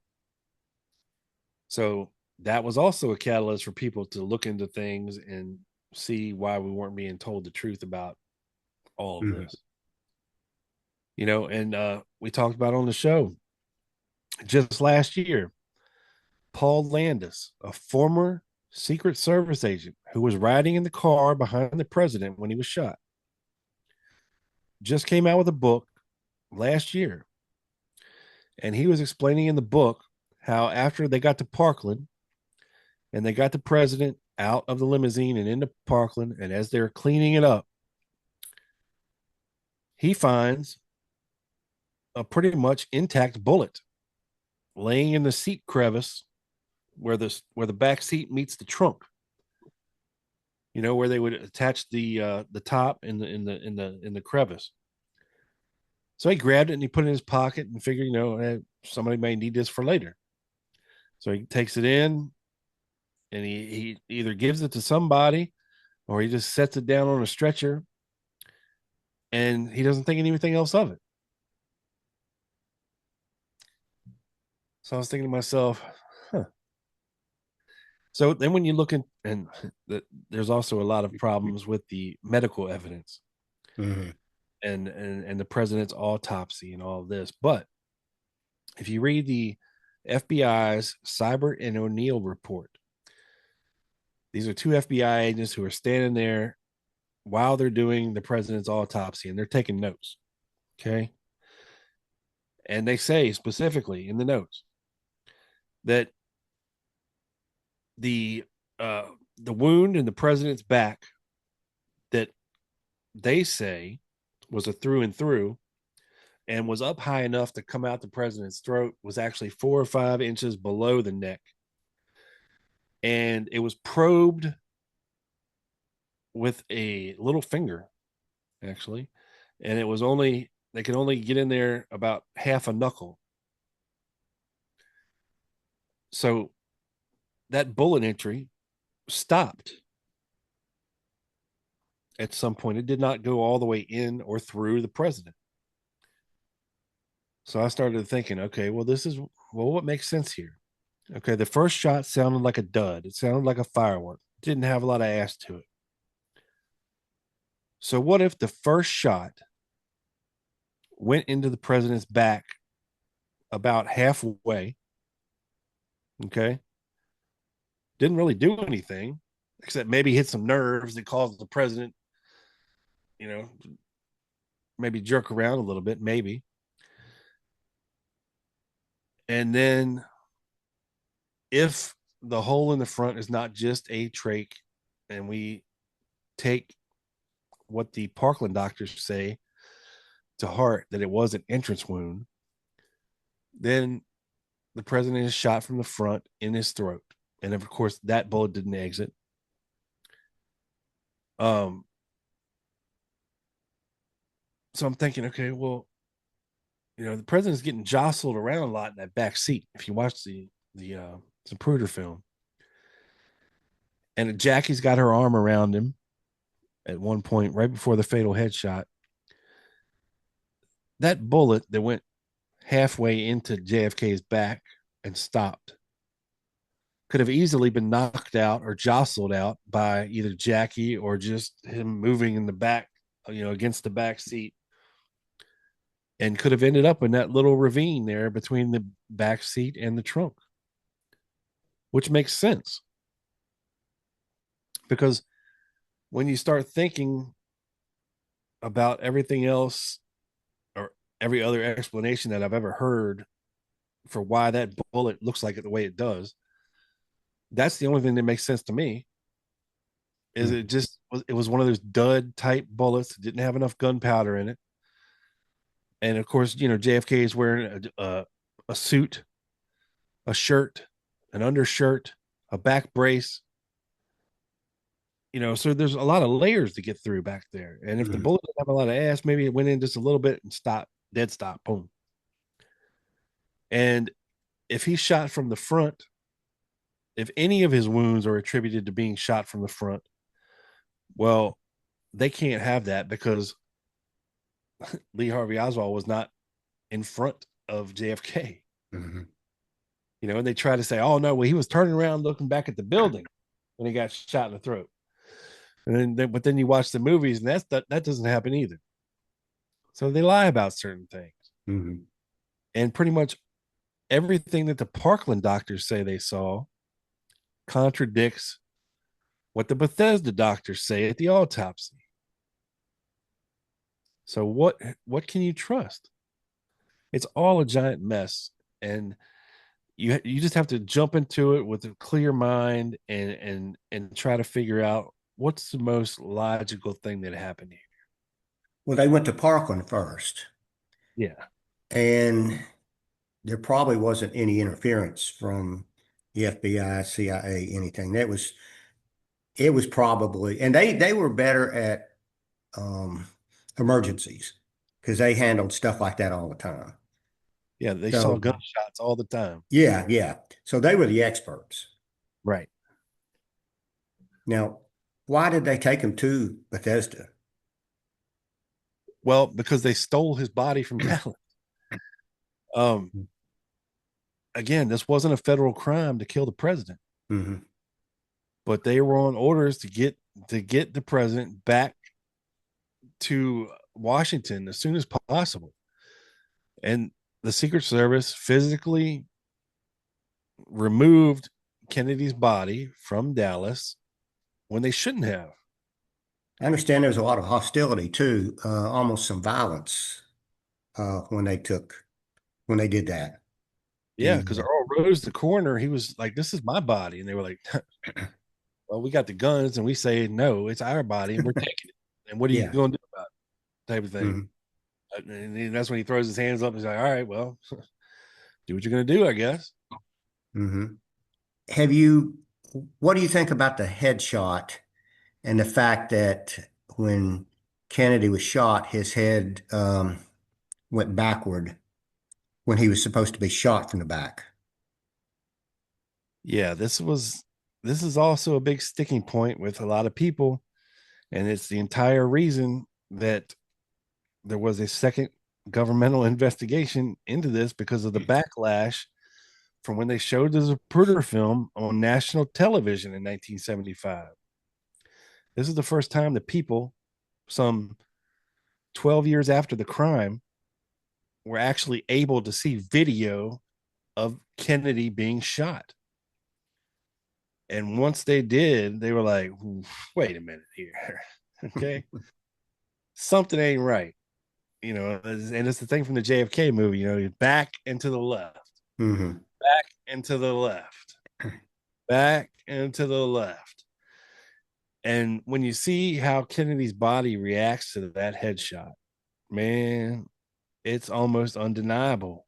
So that was also a catalyst for people to look into things and see why we weren't being told the truth about all of this. And we talked about on the show just last year, Paul Landis, a former Secret Service agent who was riding in the car behind the president when he was shot, just came out with a book last year. And he was explaining in the book how after they got to Parkland and they got the president out of the limousine and into Parkland, and as they're cleaning it up, he finds a pretty much intact bullet laying in the seat crevice where the back seat meets the trunk. Where they would attach the top in the crevice. So he grabbed it and he put it in his pocket and figured, somebody may need this for later. So he takes it in and he either gives it to somebody or he just sets it down on a stretcher and he doesn't think anything else of it. So I was thinking to myself, huh. So then when you look in, and there's also a lot of problems with the medical evidence and the president's autopsy and all of this. But if you read the FBI's Cyber and O'Neill report, these are two FBI agents who are standing there while they're doing the president's autopsy and they're taking notes. Okay. And they say specifically in the notes that the wound in the president's back that they say was a through and through and was up high enough to come out the president's throat was actually 4 or 5 inches below the neck. And it was probed with a little finger, actually. And they could only get in there about half a knuckle. So that bullet entry stopped at some point. It did not go all the way in or through the president. So I started thinking, okay, well, what makes sense here? Okay, the first shot sounded like a dud. It sounded like a firework. It didn't have a lot of ass to it. So what if the first shot went into the president's back about halfway. Okay. Didn't really do anything except maybe hit some nerves that caused the president, you know, maybe jerk around a little bit, maybe. And then if the hole in the front is not just a trach, and we take what the Parkland doctors say to heart, that it was an entrance wound, then the president is shot from the front in his throat. And of course, that bullet didn't exit. So I'm thinking, okay, well, the president's getting jostled around a lot in that back seat. If you watch the Zapruder film, and Jackie's got her arm around him at one point right before the fatal headshot. That bullet that went halfway into JFK's back and stopped could have easily been knocked out or jostled out by either Jackie or just him moving in the back, against the back seat, and could have ended up in that little ravine there between the back seat and the trunk, which makes sense. Because when you start thinking about everything else or every other explanation that I've ever heard for why that bullet looks like it the way it does, that's the only thing that makes sense to me. Is it was one of those dud type bullets that didn't have enough gunpowder in it. And of course, JFK is wearing a suit, a shirt, an undershirt, a back brace. So there's a lot of layers to get through back there. And if the bullet didn't have a lot of ass, maybe it went in just a little bit and stopped, dead stop, boom. And if he's shot from the front, if any of his wounds are attributed to being shot from the front, well, they can't have that because Lee Harvey Oswald was not in front of JFK. Mm-hmm. And they try to say, oh, no, well, he was turning around looking back at the building when he got shot in the throat. But then you watch the movies, and that doesn't happen either. So they lie about certain things. Mm-hmm. And pretty much everything that the Parkland doctors say they saw contradicts what the Bethesda doctors say at the autopsy. So what can you trust? It's all a giant mess, and you just have to jump into it with a clear mind and try to figure out what's the most logical thing that happened here. Well, they went to Parkland first, Yeah. and there probably wasn't any interference from the FBI, CIA, anything. It was probably, and they were better at emergencies because they handled stuff like that all the time. Yeah, they saw So gunshots all the time. yeah, yeah. So they were the experts. Right. Now, why did they take him to Bethesda? Well, because they stole his body from Dallas. Again, this wasn't a federal crime to kill the president, Mm-hmm. but they were on orders to get the president back to Washington as soon as possible. And the Secret Service physically removed Kennedy's body from Dallas when they shouldn't have. I understand there was a lot of hostility too, almost some violence when they did that. Yeah, The because Earl Rose, the coroner, he was like, "This is my body," and they were like, "Well, we got the guns, and we say no, it's our body, and we're taking it. And what are you yeah. going to do about it?" Type of thing. Mm-hmm. And that's when he throws his hands up and he's like, "All right, well, do what you're going to do, I guess." Mm-hmm. Have you, what do you think about the headshot and the fact that when Kennedy was shot, his head went backward when he was supposed to be shot from the back? Yeah, this is also a big sticking point with a lot of people, and it's the entire reason that there was a second governmental investigation into this because of the backlash from when they showed the Zapruder film on national television in 1975. This is the first time that people, some 12 years after the crime, were actually able to see video of Kennedy being shot. And once they did, they were like, wait a minute here. Okay. Something ain't right. And it's the thing from the JFK movie, back and to the left, Hmm. back and to the left, back and to the left. And when you see how Kennedy's body reacts to that headshot, man, it's almost undeniable.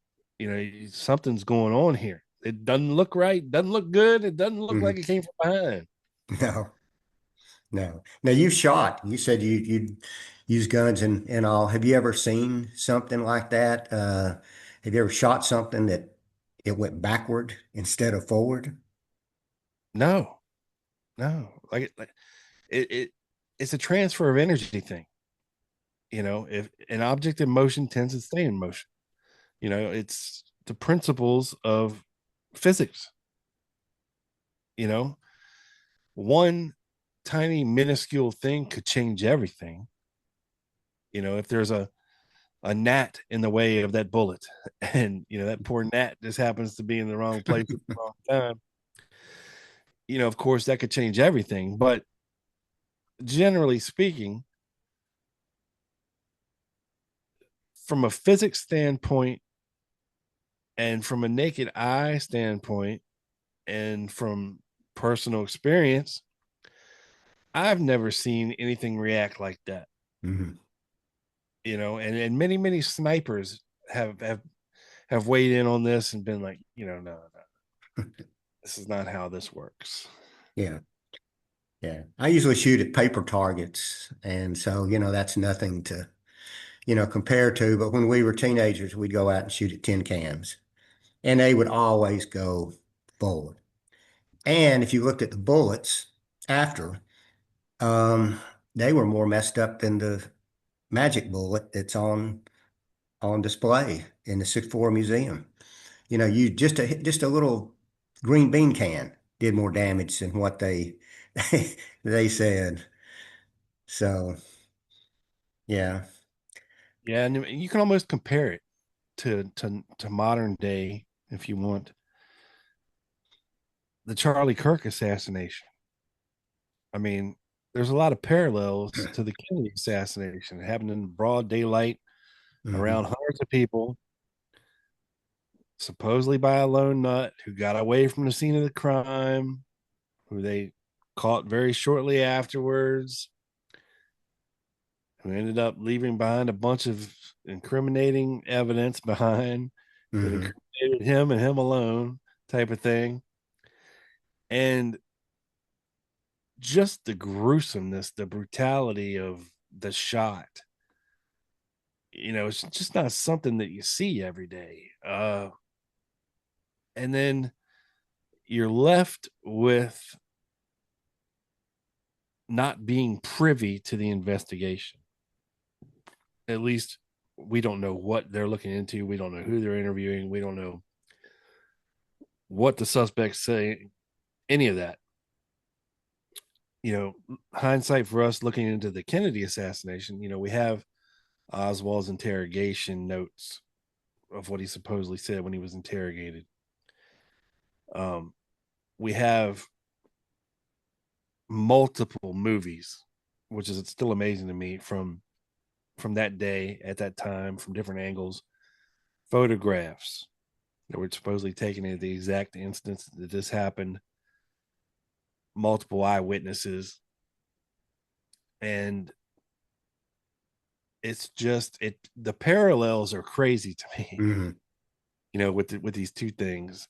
Something's going on here. It doesn't look right, doesn't look good, it doesn't look like Hmm. it came from behind. No, no. Now you shot. You said you use guns and all. Have you ever seen something like that? Have you ever shot something that it went backward instead of forward? No, no. It it's a transfer of energy thing. If an object in motion tends to stay in motion, it's the principles of physics. you know One tiny minuscule thing could change everything. If there's a gnat in the way of that bullet, and that poor gnat just happens to be in the wrong place at the wrong time, of course that could change everything. But generally speaking, from a physics standpoint, and from a naked eye standpoint, and from personal experience, I've never seen anything react like that. Hmm. And many, many snipers have weighed in on this and been like, no, no, this is not how this works. Yeah, yeah. I usually shoot at paper targets, and so that's nothing to compare to. But when we were teenagers, we'd go out and shoot at tin cans, and they would always go forward. And if you looked at the bullets after, um, they were more messed up than the magic bullet that's on display in the 6th Floor Museum. You just a little green bean can did more damage than what they said. So yeah. Yeah, and you can almost compare it to modern day, if you want, the Charlie Kirk assassination. I mean, there's a lot of parallels to the Kennedy assassination. It happened in broad daylight Hmm. around hundreds of people, supposedly by a lone nut who got away from the scene of the crime, who they caught very shortly afterwards, who ended up leaving behind a bunch of incriminating evidence behind that Hmm. incriminated him and him alone, type of thing. And just the gruesomeness, the brutality of the shot, it's just not something that you see every day. And then you're left with not being privy to the investigation. At least we don't know what they're looking into. We don't know who they're interviewing. We don't know what the suspects say, any of that. Hindsight for us looking into the Kennedy assassination, we have Oswald's interrogation notes of what he supposedly said when he was interrogated. Um, we have multiple movies, which is still amazing to me, from that day at that time, from different angles, photographs that were supposedly taken at the exact instance that this happened, multiple eyewitnesses, and it's just the parallels are crazy to me, Hmm. with these two things.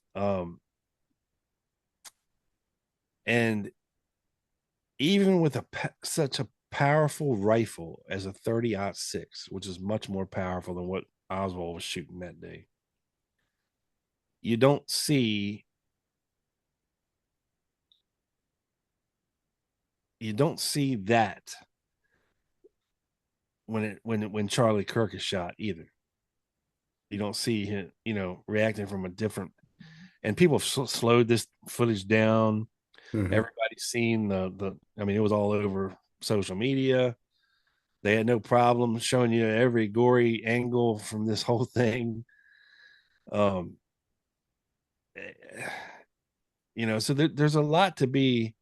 And even with such a powerful rifle as a 30-06, which is much more powerful than what Oswald was shooting that day, you don't see that when Charlie Kirk is shot either. You don't see him, reacting from a different. And people have slowed this footage down. Hmm. Everybody's seen the. I mean, it was all over social media. They had no problem showing you every gory angle from this whole thing. Um, so there's a lot to be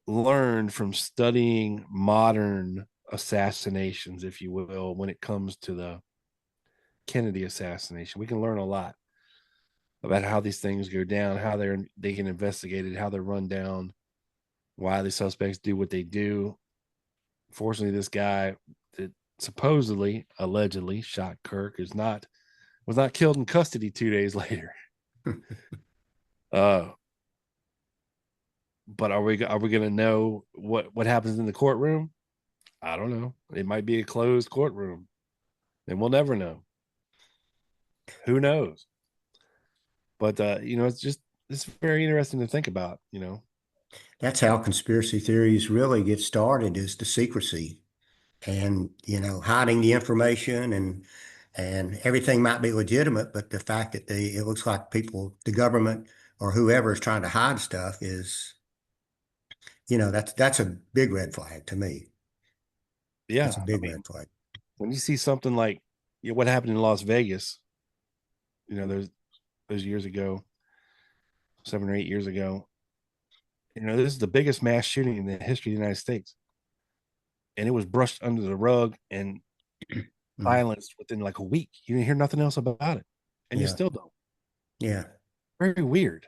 learned from studying modern assassinations, if you will, when it comes to the Kennedy assassination. We can learn a lot about how these things go down, how they get investigated, how they're run down, why the suspects do what they do. Fortunately, this guy that supposedly, allegedly shot Kirk was not killed in custody 2 days later. Uh, but are we going to know what happens in the courtroom? I don't know. It might be a closed courtroom, and we'll never know. Who knows? But it's very interesting to think about. That's how conspiracy theories really get started, is the secrecy and, hiding the information, and everything might be legitimate, but the fact that it looks like people, the government or whoever is trying to hide stuff is, that's a big red flag to me. That's a Yeah, I big mean, red flag. when you see something like what happened in Las Vegas, those years ago, 7 or 8 years ago, this is the biggest mass shooting in the history of the United States, and it was brushed under the rug and Mhm. silenced within like a week. You didn't hear nothing else about it, and you Yeah, still don't. yeah, Very weird.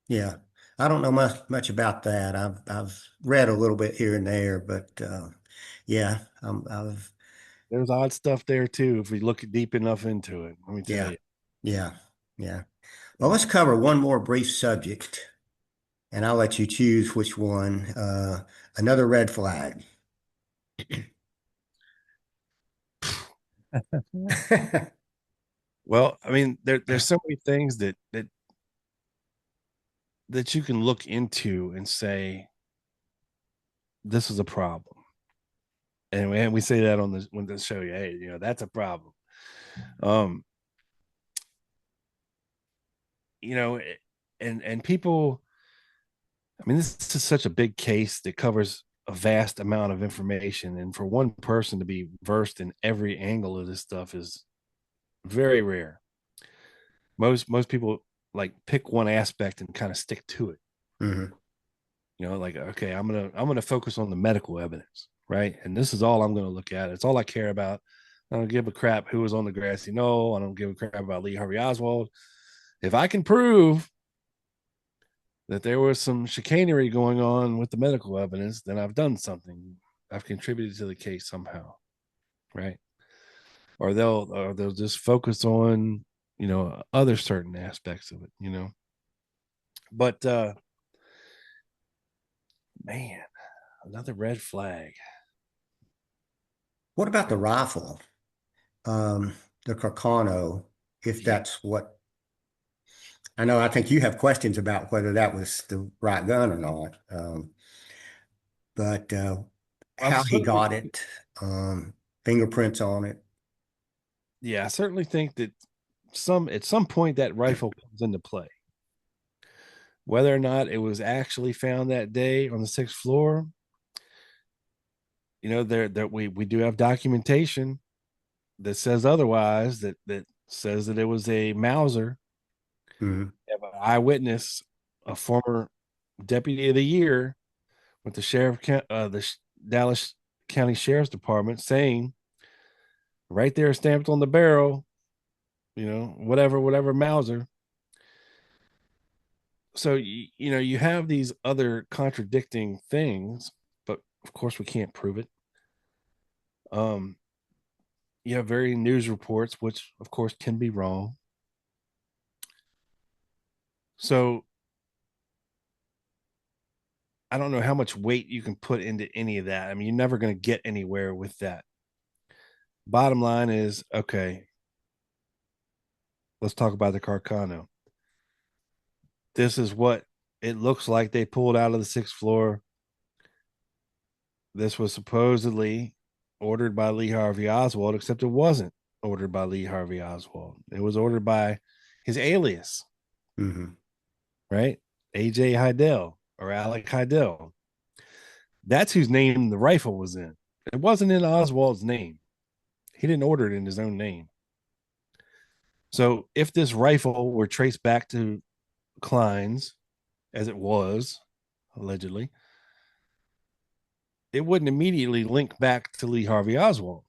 yeah. I don't know much about that. I've read a little bit here and there, but yeah, I've There's odd stuff there too if we look deep enough into it. Let me tell yeah, you. yeah, yeah. Well, let's cover one more brief subject, and I'll let you choose which one. Another red flag. Well, I mean, there's so many things that you can look into and say this is a problem, and we say that on the when the show. Hey, that's a problem. Um, you know, and people. I mean, this is such a big case that covers a vast amount of information, and for one person to be versed in every angle of this stuff is very rare. Most people like pick one aspect and kind of stick to it. hmm Like, okay, I'm gonna focus on the medical evidence, right? And this is all I'm gonna look at. It's all I care about. I don't give a crap who was on the grassy knoll. I don't give a crap about Lee Harvey Oswald. If I can prove that there was some chicanery going on with the medical evidence, then I've done something. I've contributed to the case somehow, right? Or they'll just focus on other certain aspects of it. But man, another red flag. What about the rifle? The Carcano, if Yeah. that's what I know. I think you have questions about whether that was the right gun or not. But I how he certainly, got it, fingerprints on it. yeah, I certainly think that at some point that rifle comes into play. Whether or not it was actually found that day on the sixth floor, there we do have documentation that says otherwise. That says that it was a Mauser. hmm We have an eyewitness, a former deputy of the year with the Dallas County Sheriff's Department, saying right there, stamped on the barrel, whatever Mauser. So you have these other contradicting things, but of course we can't prove it. Um, you have very news reports, which of course can be wrong. So I don't know how much weight you can put into any of that. I mean, you're never going to get anywhere with that. Bottom line is, okay, let's talk about the Carcano. This is what it looks like they pulled out of the sixth floor. This was supposedly ordered by Lee Harvey Oswald, except it wasn't ordered by Lee Harvey Oswald. It was ordered by his alias, hmm right? AJ Heidel or Alec Heidel. That's whose name the rifle was in. It wasn't in Oswald's name. He didn't order it in his own name. So if this rifle were traced back to Klein's, as it was allegedly, it wouldn't immediately link back to Lee Harvey Oswald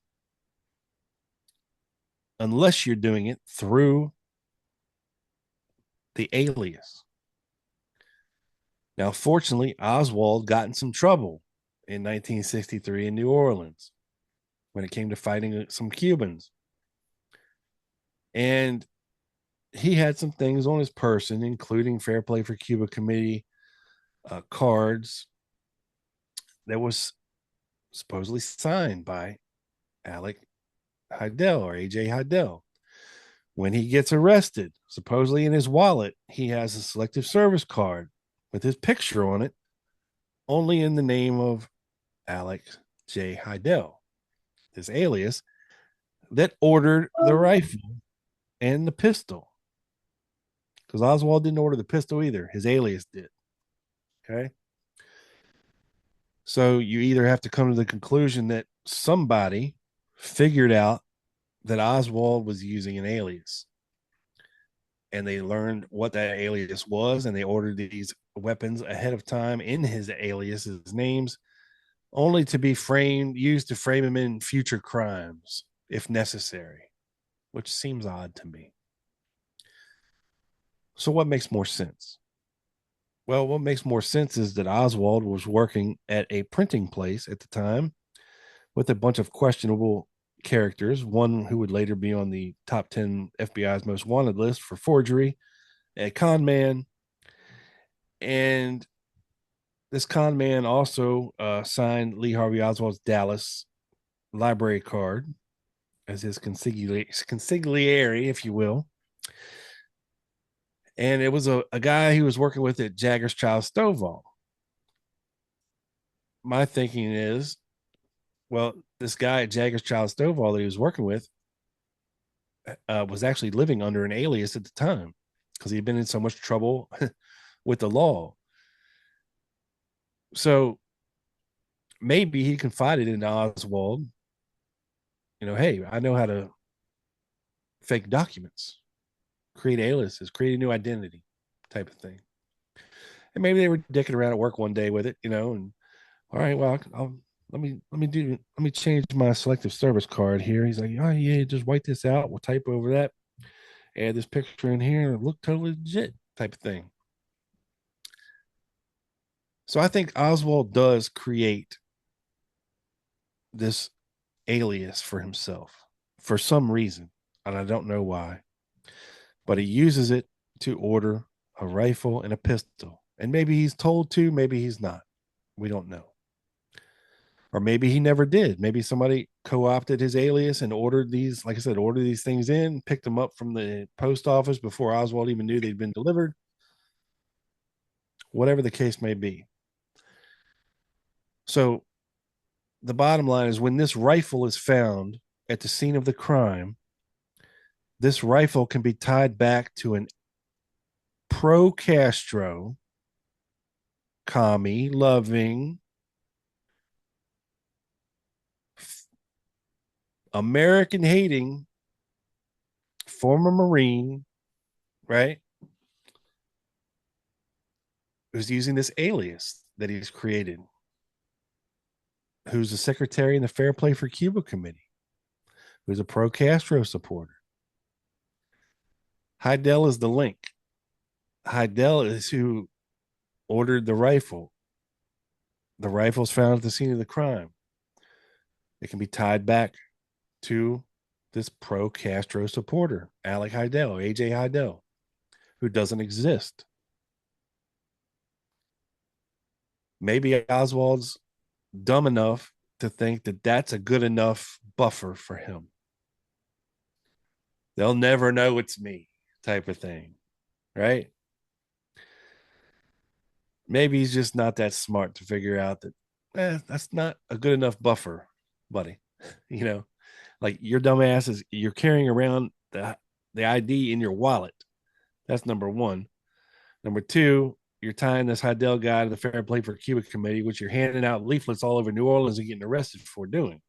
unless you're doing it through the alias. Now, fortunately, Oswald got in some trouble in 1963 in New Orleans when it came to fighting some Cubans. And he had some things on his person, including Fair Play for Cuba Committee cards that was supposedly signed by Alec Heidel or AJ Heidel. When he gets arrested, supposedly in his wallet, he has a selective service card with his picture on it, only in the name of Alec J. Heidel, his alias, that ordered the rifle and the pistol. Because Oswald didn't order the pistol either, his alias did. Okay. So you either have to come to the conclusion that somebody figured out that Oswald was using an alias and they learned what that alias was and they ordered these weapons ahead of time in his alias's names, only to be used to frame him in future crimes if necessary, which seems odd to me. So what makes more sense? Well, what makes more sense is that Oswald was working at a printing place at the time with a bunch of questionable characters, one who would later be on the top 10 FBI's most wanted list for forgery, a con man. And this con man also signed Lee Harvey Oswald's Dallas library card as his consigliere, if you will. And it was a guy he was working with at Jagger's Child Stovall. My thinking is, well, this guy at Jagger's Child Stovall that he was working with was actually living under an alias at the time because he'd been in so much trouble with the law. So maybe he confided in Oswald, hey, I know how to fake documents, create aliases, create a new identity type of thing. And maybe they were dicking around at work one day with it, and all right, well, let me change my selective service card here. He's like, oh yeah, just wipe this out. We'll type over that, add this picture in here, and look totally legit type of thing. So I think Oswald does create this alias for himself for some reason, and I don't know why. But he uses it to order a rifle and a pistol. And maybe he's told to, maybe he's not. We don't know. Or maybe he never did. Maybe somebody co-opted his alias and ordered these, like I said, ordered these things in, picked them up from the post office before Oswald even knew they'd been delivered. Whatever the case may be. So the bottom line is when this rifle is found at the scene of the crime, this rifle can be tied back to an pro-Castro, commie, loving, American hating former Marine, right? Who's using this alias that he's created, who's the secretary in the Fair Play for Cuba Committee, who's a pro Castro supporter. Heidel is the link. Heidel is who ordered the rifle. The rifle's found at the scene of the crime. It can be tied back to this pro Castro supporter, Alec Heidel, AJ Heidel, who doesn't exist. Maybe Oswald's dumb enough to think that that's a good enough buffer for him. They'll never know it's me, type of thing, right? Maybe he's just not that smart to figure out that that's not a good enough buffer, buddy. Like your dumbass you're carrying around the ID in your wallet. That's number one. Number two, you're tying this Hydell guy to the Fair Play for Cuba Committee, which you're handing out leaflets all over New Orleans and getting arrested for doing.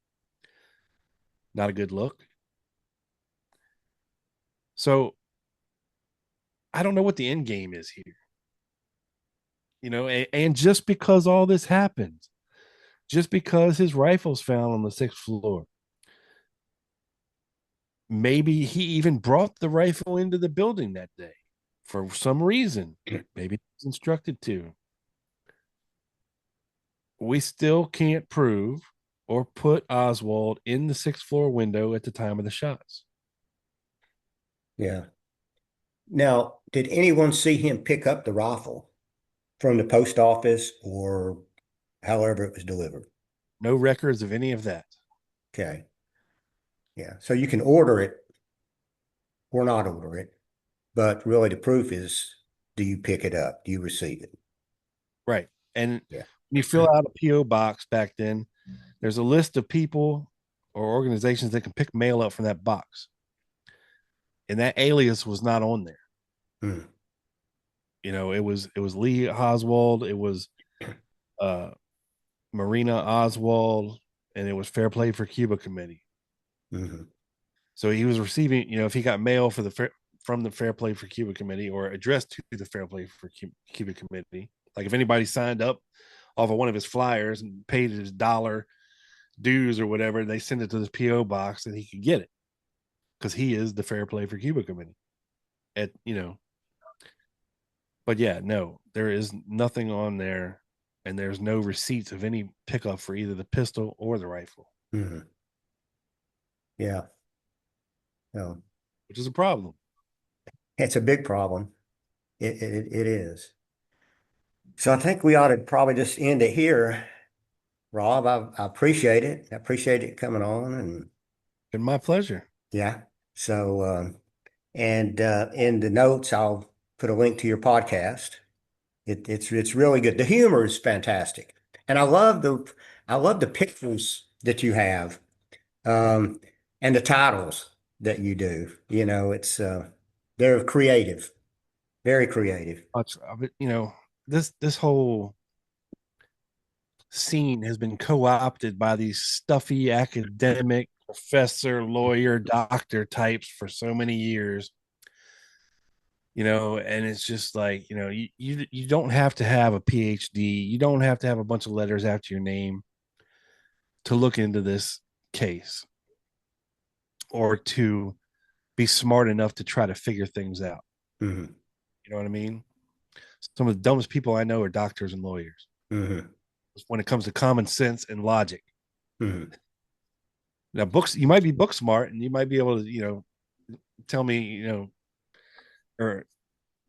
Not a good look. So I don't know what the end game is here. And just because all this happened, just because his rifle's found on the 6th floor, maybe he even brought the rifle into the building that day for some reason. Maybe he was instructed to. We still can't prove or put Oswald in the 6th floor window at the time of the shots. Yeah. Now, did anyone see him pick up the rifle from the post office or however it was delivered? No records of any of that. Okay. Yeah. So you can order it or not order it, but really the proof is, do you pick it up? Do you receive it? Right. And Yeah. when you fill out a P.O. box back then, there's a list of people or organizations that can pick mail up from that box. And that alias was not on there. Hmm. It was Lee Oswald, it was uh Marina Oswald, and it was Fair Play for Cuba Committee. Hmm. So he was receiving, if he got mail from the Fair Play for Cuba Committee or addressed to the Fair Play for Cuba Committee, like if anybody signed up off of one of his flyers and paid his dollar dues or whatever, they send it to this PO box and he could get it because he is the Fair Play for Cuba Committee. But yeah, no, there is nothing on there, and there's no receipts of any pickup for either the pistol or the rifle, Hmm. Yeah. No, which is a problem. it's a big problem. It is. So I think we ought to probably just end it here, Rob. I appreciate it. I appreciate it coming on, and Been my pleasure. yeah. So and in the notes, I'll put a link to your podcast. It's really good. The humor is fantastic, and I love the pictures that you have, um, and the titles that you do. They're creative, very creative. Much of it, this whole scene has been co-opted by these stuffy academic professor, lawyer, doctor types for so many years. And it's just like, you don't have to have a PhD. You don't have to have a bunch of letters after your name to look into this case or to be smart enough to try to figure things out. Hmm. You know what I mean? Some of the dumbest people I know are doctors and lawyers Hmm. when it comes to common sense and logic. Hmm. Now, books, you might be book smart and you might be able to, tell me, or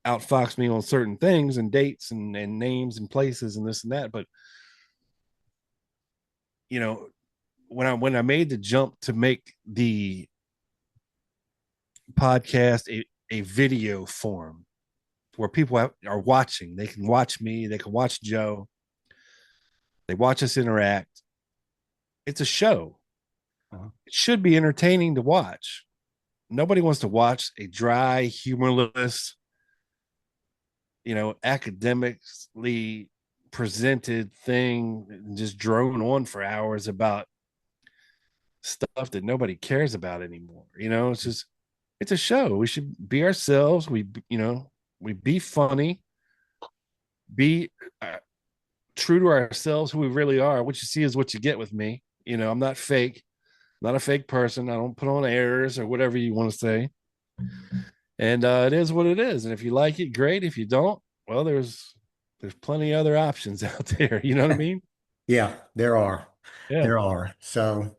outfox me on certain things and dates and names and places and this and that. But, you know, when I made the jump to make the podcast a video form where people are watching, they can watch me, they can watch Joe, they watch us interact. It's a show. Uh-huh. It should be entertaining to watch. Nobody wants to watch a dry, humorless, academically presented thing and just drone on for hours about stuff that nobody cares about anymore. It's a show. We should be ourselves. We be funny, be true to ourselves, who we really are. What you see is what you get with me. I'm not fake, not a fake person. I don't put on airs or whatever you want to say. And it is what it is. And if you like it, great. If you don't, well, there's plenty of other options out there. You know what I mean? Yeah, there are. Yeah. There are. So,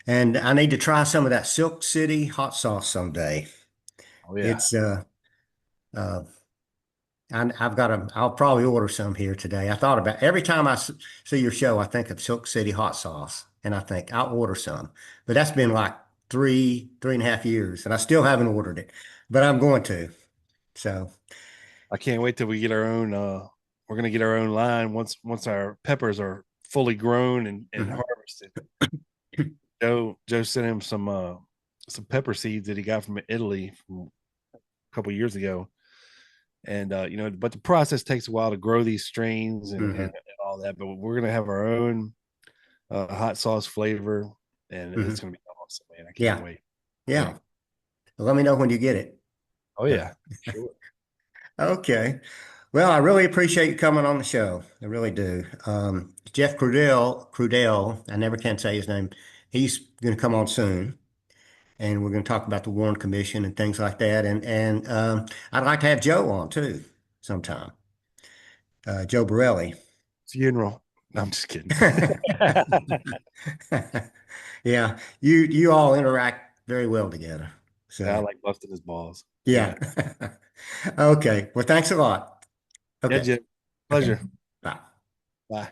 and I need to try some of that Silk City hot sauce someday. Oh yeah. It's uh I'll probably order some here today. I thought about every time see your show, I think of Silk City hot sauce, and I think I'll order some. But that's been like 3.5 years, and I still haven't ordered it. But I'm going to. So, I can't wait till we get our own. We're gonna get our own line once our peppers are fully grown and mhm. harvested. Joe sent him some pepper seeds that he got from Italy from a couple years ago, And but the process takes a while to grow these strains and Hmm. all that. But we're gonna have our own hot sauce flavor, and it's Hmm. gonna be awesome, man. I can't Yeah. wait. Yeah. Yeah. Well, let me know when you get it. Oh yeah. Sure. Okay. Well, I really appreciate you coming on the show. I really do. Jeff Crudell, I never can say his name. He's going to come on soon, and we're going to talk about the Warren Commission and things like that. And I'd like to have Joe on too sometime. Joe Borelli. Funeral. No, I'm just kidding. Yeah, you all interact very well together. I So like busting his balls. yeah. Yeah. Okay. Well, thanks a lot. Yeah, Okay. Jim. Okay. Pleasure. Bye. Bye.